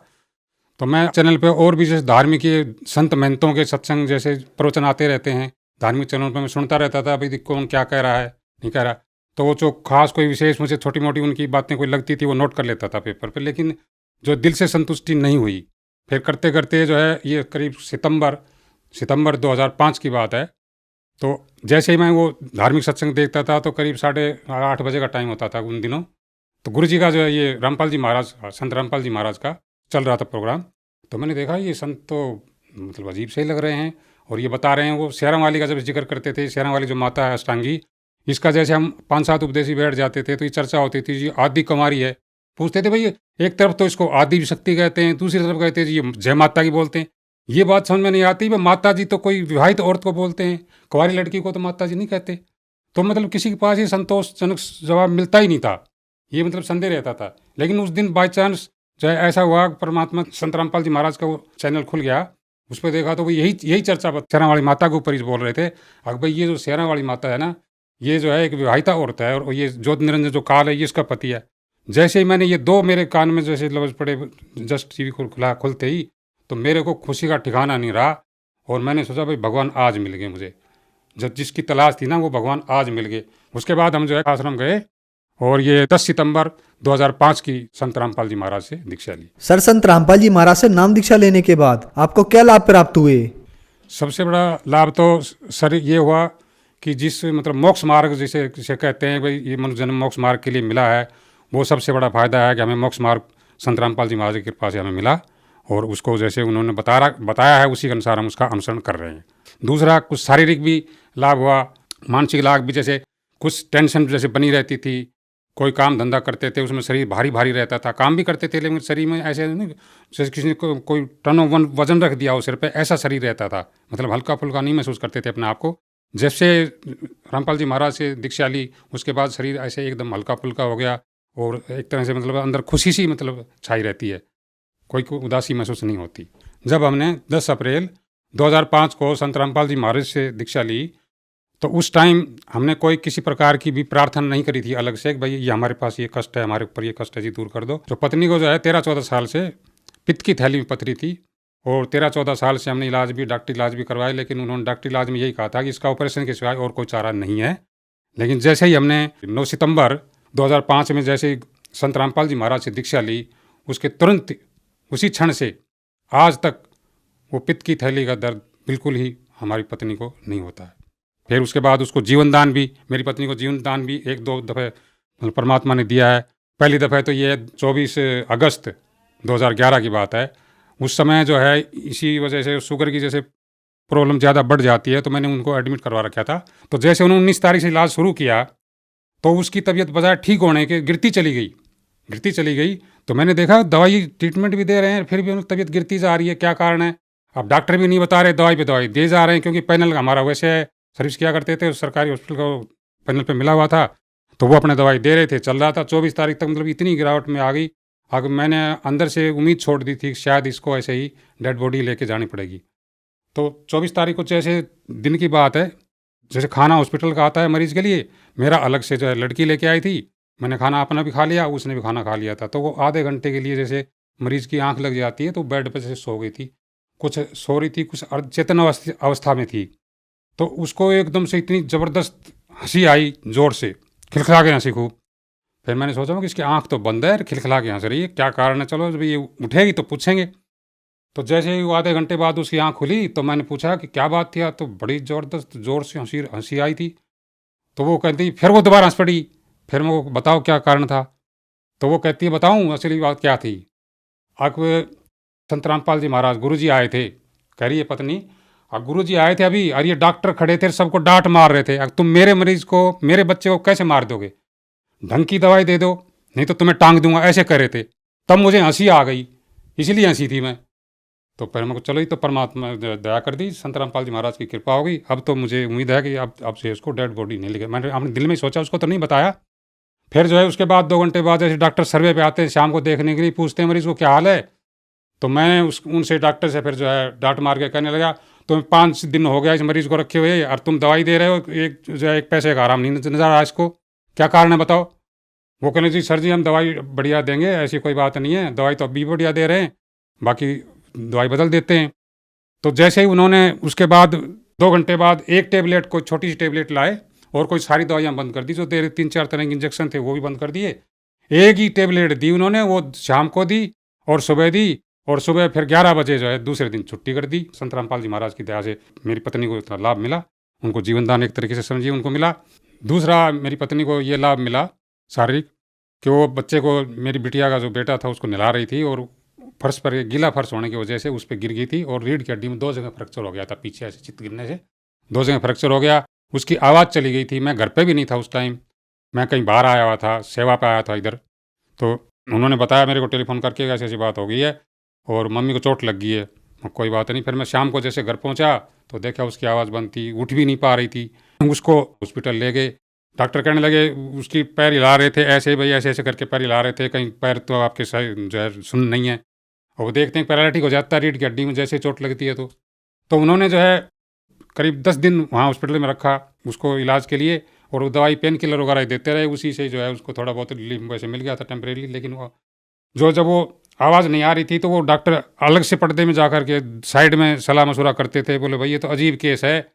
तो मैं चैनल पे और भी जैसे धार्मिक ये संत महंतों के सत्संग जैसे प्रवचन आते रहते हैं, धार्मिक चैनल पे मैं सुनता रहता था, भाई कौन क्या कह रहा है नहीं कह रहा। तो वो जो खास कोई विशेष मुझे छोटी मोटी उनकी बातें कोई लगती थी वो नोट कर लेता था पेपर पे, लेकिन जो दिल से संतुष्टि नहीं हुई। फिर करते करते जो है ये करीब सितंबर 2005 की बात है, तो जैसे ही मैं वो धार्मिक सत्संग देखता था तो करीब 8:30 बजे का टाइम होता था उन दिनों। तो गुरु जी का जो है ये रामपाल जी महाराज, संत रामपाल जी महाराज का चल रहा था प्रोग्राम। तो मैंने देखा ये संत तो मतलब अजीब से ही लग रहे हैं और ये बता रहे हैं, वो शेरा वाली का जब जिक्र करते थे, शेरा वाली जो माता है अष्टांगी, इसका जैसे हम 5-7 उपदेशी बैठ जाते थे तो ये चर्चा होती थी जी आदि कुमारी है। पूछते थे भाई एक तरफ तो इसको आदि शक्ति कहते हैं, दूसरी तरफ कहते हैं जी ये जय माता की बोलते हैं। ये बात समझ में नहीं आती, भाई माता जी तो कोई विवाहित औरत को बोलते हैं, कुंवारी लड़की को तो माता जी नहीं कहते। तो मतलब किसी के पास ये संतोषजनक जवाब मिलता ही नहीं था, ये मतलब संदेह रहता था। लेकिन उस दिन बाई चांस जो है ऐसा हुआ, परमात्मा संत रामपाल जी महाराज का वो चैनल खुल गया, उस पर देखा तो वो यही चर्चा शेरा वाली माता के ऊपर ही बोल रहे थे। अगर भाई ये जो शेरा वाली माता है ना, ये जो है एक विवाहिता औरत है और ये ज्योति निरंजन जो काल है ये इसका पति है। जैसे ही मैंने ये दो मेरे कान में जैसे लफ्ज पड़े, जस्ट टीवी खुलते ही, तो मेरे को खुशी का ठिकाना नहीं रहा और मैंने सोचा भाई भगवान आज मिल गए मुझे, जब जिसकी तलाश थी ना वो भगवान आज मिल गए। उसके बाद हम जो है आश्रम गए और ये 10 सितंबर 2005 की संत रामपाल जी महाराज से दीक्षा ली। सर, संत रामपाल जी महाराज से नाम दीक्षा लेने के बाद आपको क्या लाभ प्राप्त हुए? सबसे बड़ा लाभ तो सर ये हुआ कि जिस मतलब मोक्ष मार्ग जिसे कहते हैं, भाई ये मनुष्य जन्म मोक्ष मार्ग के लिए मिला है, वो सबसे बड़ा फायदा है कि हमें मोक्ष मार्ग संत रामपाल जी महाराज की कृपा से हमें मिला और उसको जैसे उन्होंने बताया है उसी के अनुसार हम उसका अनुसरण कर रहे हैं। दूसरा कुछ शारीरिक भी लाभ हुआ, मानसिक लाभ भी, जैसे कुछ टेंशन जैसे बनी रहती थी, कोई काम धंधा करते थे उसमें शरीर भारी भारी रहता था, काम भी करते थे लेकिन शरीर में ऐसे नहीं जैसे किसी ने कोई टन वजन रख दिया हो सिर पे, ऐसा शरीर रहता था, मतलब हल्का फुल्का नहीं महसूस करते थे अपने आप को। जैसे रामपाल जी महाराज से दीक्षा ली उसके बाद शरीर ऐसे एकदम हल्का फुल्का हो गया और एक तरह से मतलब अंदर खुशी सी मतलब छाई रहती है, कोई उदासी महसूस नहीं होती। जब हमने 10 अप्रैल 2005 को संत रामपाल जी महाराज से दीक्षा ली तो उस टाइम हमने कोई किसी प्रकार की भी प्रार्थना नहीं करी थी अलग से कि भाई ये हमारे पास ये कष्ट है, हमारे ऊपर ये कष्ट है जी, दूर कर दो। तो पत्नी को जो है 13-14 साल से पित्त की थैली में पथरी थी और 13-14 साल से हमने डॉक्टरी इलाज भी करवाए, लेकिन उन्होंने डॉक्टरी इलाज में यही कहा था कि इसका ऑपरेशन के सिवाय और कोई चारा नहीं है। लेकिन जैसे ही हमने 9 सितंबर 2005 में जैसे ही संत रामपाल जी महाराज से दीक्षा ली, उसके तुरंत उसी क्षण से आज तक वो पित्त की थैली का दर्द बिल्कुल ही हमारी पत्नी को नहीं होता है। फिर उसके बाद उसको जीवन दान भी, मेरी पत्नी को जीवन दान भी 1-2 दफ़े परमात्मा ने दिया है। पहली दफ़े तो ये 24 अगस्त 2011 की बात है। उस समय जो है इसी वजह से शुगर की जैसे प्रॉब्लम ज़्यादा बढ़ जाती है तो मैंने उनको एडमिट करवा रखा था। तो जैसे उन्होंने 19 तारीख से इलाज शुरू किया तो उसकी तबीयत बजाय ठीक होने के गिरती चली गई। तो मैंने देखा दवाई ट्रीटमेंट भी दे रहे हैं फिर भी उनकी तबीयत गिरती जा रही है, क्या कारण है? अब डॉक्टर भी नहीं बता रहे, दवाई पे दवाई दे जा रहे हैं, क्योंकि पैनल हमारा वैसे सर्विस किया करते थे, सरकारी हॉस्पिटल को पैनल पे मिला हुआ था तो वो अपने दवाई दे रहे थे, चल रहा था। 24 तारीख तक मतलब इतनी गिरावट में आ गई, अगर मैंने अंदर से उम्मीद छोड़ दी थी शायद इसको ऐसे ही डेड बॉडी लेके जानी पड़ेगी। तो 24 तारीख को जैसे दिन की बात है, जैसे खाना हॉस्पिटल का आता है मरीज़ के लिए, मेरा अलग से जो है लड़की लेके आई थी, मैंने खाना अपना भी खा लिया, उसने भी खाना खा लिया था। तो वो आधे घंटे के लिए जैसे मरीज़ की आंख लग जाती है तो बेड पर जैसे सो गई थी, कुछ सो रही थी, कुछ अर्धचेतन अवस्था में थी। तो उसको एकदम से इतनी ज़बरदस्त हंसी आई, ज़ोर से खिलखिला के हंसी खूब। फिर मैंने सोचा कि इसकी आंख तो बंद है, खिलखिला के हंस रही है, क्या कारण है, चलो जब ये उठेगी तो पूछेंगे। तो जैसे ही वो आधे घंटे बाद उसकी आंख खुली तो मैंने पूछा कि क्या बात थी, तो बड़ी ज़बरदस्त ज़ोर से हंसी आई थी। तो वो कहती, फिर वो दोबारा हंस पड़ी। फिर मैं वो बताओ क्या कारण था? तो वो कहती है बताऊँ असली बात क्या थी। अब संत रामपाल जी महाराज गुरु जी आए थे, कह रही है पत्नी, अब गुरु जी आए थे अभी और ये डॉक्टर खड़े थे, सबको डांट मार रहे थे, अब तुम मेरे मरीज को, मेरे बच्चे को कैसे मार दोगे? ढंग की दवाई दे दो नहीं तो तुम्हें टांग दूंगा, ऐसे कर रहे थे। तब मुझे हंसी आ गई, इसलिए हंसी थी मैं। तो फिर मेरे को चलो, ही तो परमात्मा दया कर दी, संत रामपाल जी महाराज की कृपा हो गई। अब तो मुझे उम्मीद है कि अब से उसको डेड बॉडी नहीं लेके, मैंने अपने दिल में सोचा, उसको तो नहीं बताया, फिर जो है उसके बाद 2 घंटे बाद जैसे डॉक्टर सर्वे पे आते हैं शाम को देखने के लिए, पूछते हैं मरीज को क्या हाल है। तो मैं उनसे डॉक्टर से फिर जो है डांट मार के कहने लगा, तुम्हें 5 दिन हो गया इस मरीज को रखे हुए और तुम दवाई दे रहे हो, एक जो है एक पैसे का आराम नहीं नजर आ रहा इसको, क्या कारण है बताओ। वो कहने जी सर जी हम दवाई बढ़िया देंगे, ऐसी कोई बात नहीं है, दवाई तो अभी बढ़िया दे रहे हैं, बाकी दवाई बदल देते हैं। तो जैसे ही उन्होंने उसके बाद 2 घंटे बाद एक टेबलेट, कोई छोटी सी टेबलेट लाए और कोई सारी दवाइयाँ बंद कर दी, जो 3-4 तरह के इंजेक्शन थे वो भी बंद कर दिए। एक ही टेबलेट दी उन्होंने, वो शाम को दी और सुबह दी, और सुबह फिर 11 बजे जो है दूसरे दिन छुट्टी कर दी। संत रामपाल जी महाराज की दया से मेरी पत्नी को इतना लाभ मिला, उनको जीवन दान एक तरीके से समझिए उनको मिला। दूसरा मेरी पत्नी को ये लाभ मिला शारीरिक, कि वो बच्चे को, मेरी बिटिया का जो बेटा था उसको नहला रही थी और फर्श पर, गीला फर्श होने की वजह से उस पर गिर गई थी और रीढ़ की हड्डी में 2 जगह फ्रैक्चर हो गया था, पीछे ऐसे चित गिरने से 2 जगह फ्रैक्चर हो गया। उसकी आवाज़ चली गई थी। मैं घर पे भी नहीं था उस टाइम, मैं कहीं बाहर आया हुआ था, सेवा पे आया था इधर। तो उन्होंने बताया मेरे को टेलीफोन करके, ऐसी ऐसी बात हो गई है और मम्मी को चोट लग गई है। कोई बात नहीं। फिर मैं शाम को जैसे घर पहुंचा तो देखा उसकी आवाज़ बंद थी, उठ भी नहीं पा रही थी। उसको हॉस्पिटल ले गए, डॉक्टर कहने लगे, उसकी पैर हिला रहे थे ऐसे भाई, ऐसे ऐसे करके पैर हिला रहे थे, कहीं पैर तो आपके सही जो है सुन नहीं है, और वो देखते हैं पैरालिटिक हो जाता है रीढ़ की हड्डी में जैसे चोट लगती है। तो उन्होंने जो है करीब 10 दिन वहाँ हॉस्पिटल में रखा उसको इलाज के लिए, और वो दवाई पेन किलर वगैरह देते रहे, उसी से जो है उसको थोड़ा बहुत रिलीफ वैसे मिल गया था टेम्परेरी। लेकिन वो जब वो आवाज़ नहीं आ रही थी तो वो डॉक्टर अलग से पर्दे में जा कर के साइड में सलाह मशुरा करते थे, बोले भाई ये तो अजीब केस है,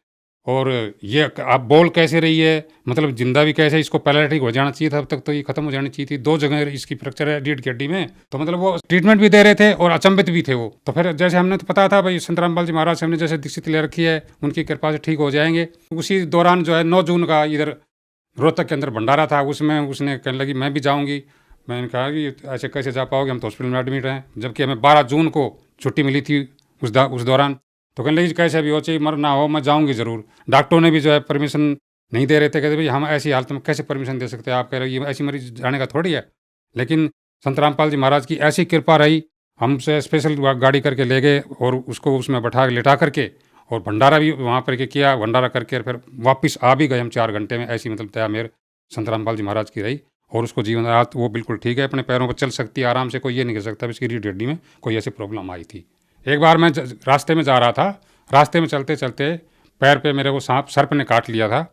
और ये आप बोल कैसे रही है, मतलब जिंदा भी कैसे, इसको पैरालिटिक हो जाना चाहिए था, अब तक तो ये खत्म हो जानी चाहिए थी, 2 जगह इसकी फ्रैक्चर है रीढ़ की हड्डी में। तो मतलब वो ट्रीटमेंट भी दे रहे थे और अचंभित भी थे वो। तो फिर जैसे हमने तो पता था भाई संत रामपाल जी महाराज से हमने जैसे दीक्षित ले रखी है, उनकी कृपा से ठीक हो जाएंगे। उसी दौरान जो है 9 जून का इधर रोहतक के अंदर भंडारा था, उसमें उसने कहने लगी मैं भी जाऊँगी। मैंने कहा कि ऐसे कैसे जा पाओगे, हम तो हॉस्पिटल में एडमिट हैं, जबकि हमें 12 जून को छुट्टी मिली थी उस दौरान। तो कहने लगी कैसे भी हो, चाहे मर ना हो, मैं जाऊंगी ज़रूर। डॉक्टरों ने भी जो है परमिशन नहीं दे रहे थे, कहते भाई हम ऐसी हालत में कैसे परमिशन दे सकते हैं, आप कह रहे हो ये ऐसी मरीज जाने का थोड़ी है। लेकिन संत रामपाल जी महाराज की ऐसी कृपा रही, हमसे स्पेशल गाड़ी करके ले गए और उसको उसमें बैठा के लिटा करके, और भंडारा भी वहाँ पर किया, भंडारा करके फिर वापस आ भी गए हम 4 घंटे में। ऐसी मतलब दया मेरे संत रामपाल जी महाराज की रही, और उसको जीवन रात वो बिल्कुल ठीक है, अपने पैरों पर चल सकती है आराम से, कोई ये नहीं कह सकता इसकी रीढ़ हड्डी में कोई ऐसी प्रॉब्लम आई थी। एक बार मैं रास्ते में जा रहा था, रास्ते में चलते चलते पैर पे मेरे को सर्प ने काट लिया था,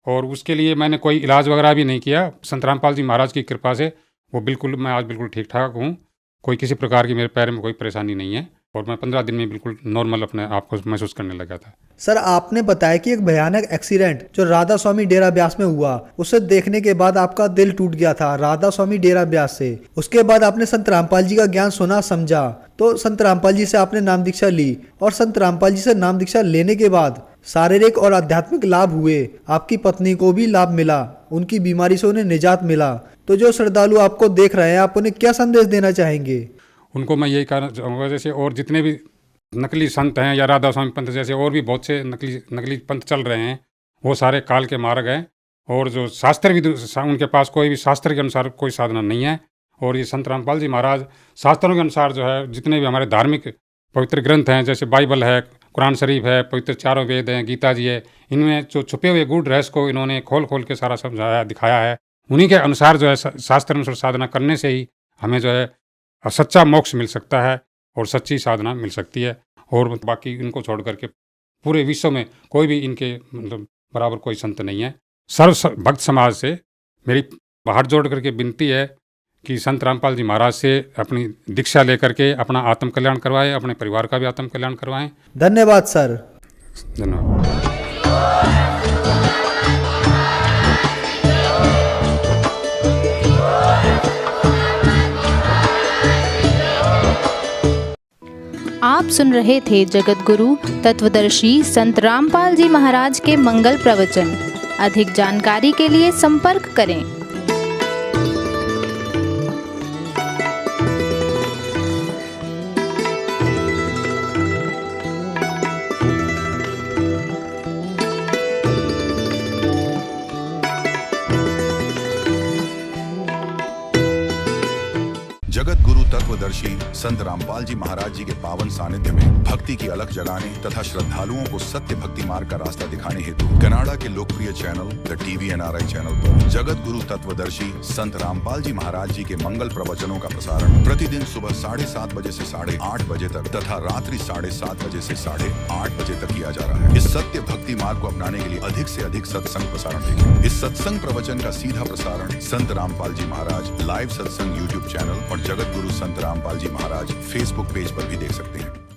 और उसके लिए मैंने कोई इलाज वगैरह भी नहीं किया। संत रामपाल जी महाराज की कृपा से वो बिल्कुल, मैं आज बिल्कुल ठीक ठाक हूँ, कोई किसी प्रकार की मेरे पैर में कोई परेशानी नहीं है, और मैं 15 दिन में बिल्कुल नॉर्मल अपने आप को महसूस करने लगा था। सर आपने बताया कि एक भयानक एक्सीडेंट जो राधा स्वामी डेरा ब्यास में हुआ, उसे देखने के बाद आपका दिल टूट गया था राधा स्वामी डेरा ब्यास से। उसके बाद आपने संत रामपाल जी का ज्ञान सुना समझा, तो संत रामपाल जी से आपने नाम दीक्षा ली, और संत रामपाल जी से नाम दीक्षा लेने के बाद शारीरिक और आध्यात्मिक लाभ हुए। आपकी पत्नी को भी लाभ मिला, उनकी बीमारी से उन्हें निजात मिला। तो जो श्रद्धालु आपको देख रहे हैं, आप उन्हें क्या संदेश देना चाहेंगे? उनको मैं यही कहना चाहूँगा, जैसे और जितने भी नकली संत हैं या राधा स्वामी पंथ जैसे और भी बहुत से नकली पंथ चल रहे हैं, वो सारे काल के मार्ग हैं, और जो शास्त्र भी उनके पास कोई भी शास्त्र के अनुसार कोई साधना नहीं है। और ये संत रामपाल जी महाराज शास्त्रों के अनुसार जो है जितने भी हमारे धार्मिक पवित्र ग्रंथ हैं, जैसे बाइबल है, कुरान शरीफ है, पवित्र 4 वेद हैं, गीता जी है, इनमें जो छुपे हुए गूढ़ रहस्य को इन्होंने खोल खोल के सारा समझाया दिखाया है। उन्हीं के अनुसार जो है शास्त्र अनुसार साधना करने से ही हमें जो है सच्चा मोक्ष मिल सकता है और सच्ची साधना मिल सकती है। और बाकी इनको छोड़ करके पूरे विश्व में कोई भी इनके मतलब बराबर कोई संत नहीं है। सर्व भक्त समाज से मेरी हाथ जोड़ करके विनती है कि संत रामपाल जी महाराज से अपनी दीक्षा लेकर के अपना आत्म कल्याण करवाएं, अपने परिवार का भी आत्म कल्याण करवाएं। धन्यवाद सर। धन्यवाद। आप सुन रहे थे जगत गुरु तत्वदर्शी संत रामपाल जी महाराज के मंगल प्रवचन। अधिक जानकारी के लिए संपर्क करें। जगत गुरु तत्वदर्शी तत्वदर्शी संत रामपाल जी महाराज जी के पावन सानिध्य में भक्ति की अलख जगाने तथा श्रद्धालुओं को सत्य भक्ति मार्ग का रास्ता दिखाने हेतु कनाडा के लोकप्रिय channel the TV NRI channel पर जगत गुरु तत्वदर्शी संत रामपाल जी महाराज जी के मंगल प्रवचनों का प्रसारण प्रतिदिन सुबह 7:30 बजे से 8:30 बजे तक तथा रात्रि 7:30 बजे से 8:30 बजे तक किया जा रहा है। इस सत्य भक्ति मार्ग को अपनाने के लिए अधिक से अधिक सत्संग प्रसारण देखें। इस सत्संग प्रवचन का सीधा प्रसारण संत रामपाल जी महाराज लाइव सत्संग YouTube चैनल और जगत गुरु संत रामपाल जी महाराज Facebook पेज पर भी देख सकते हैं।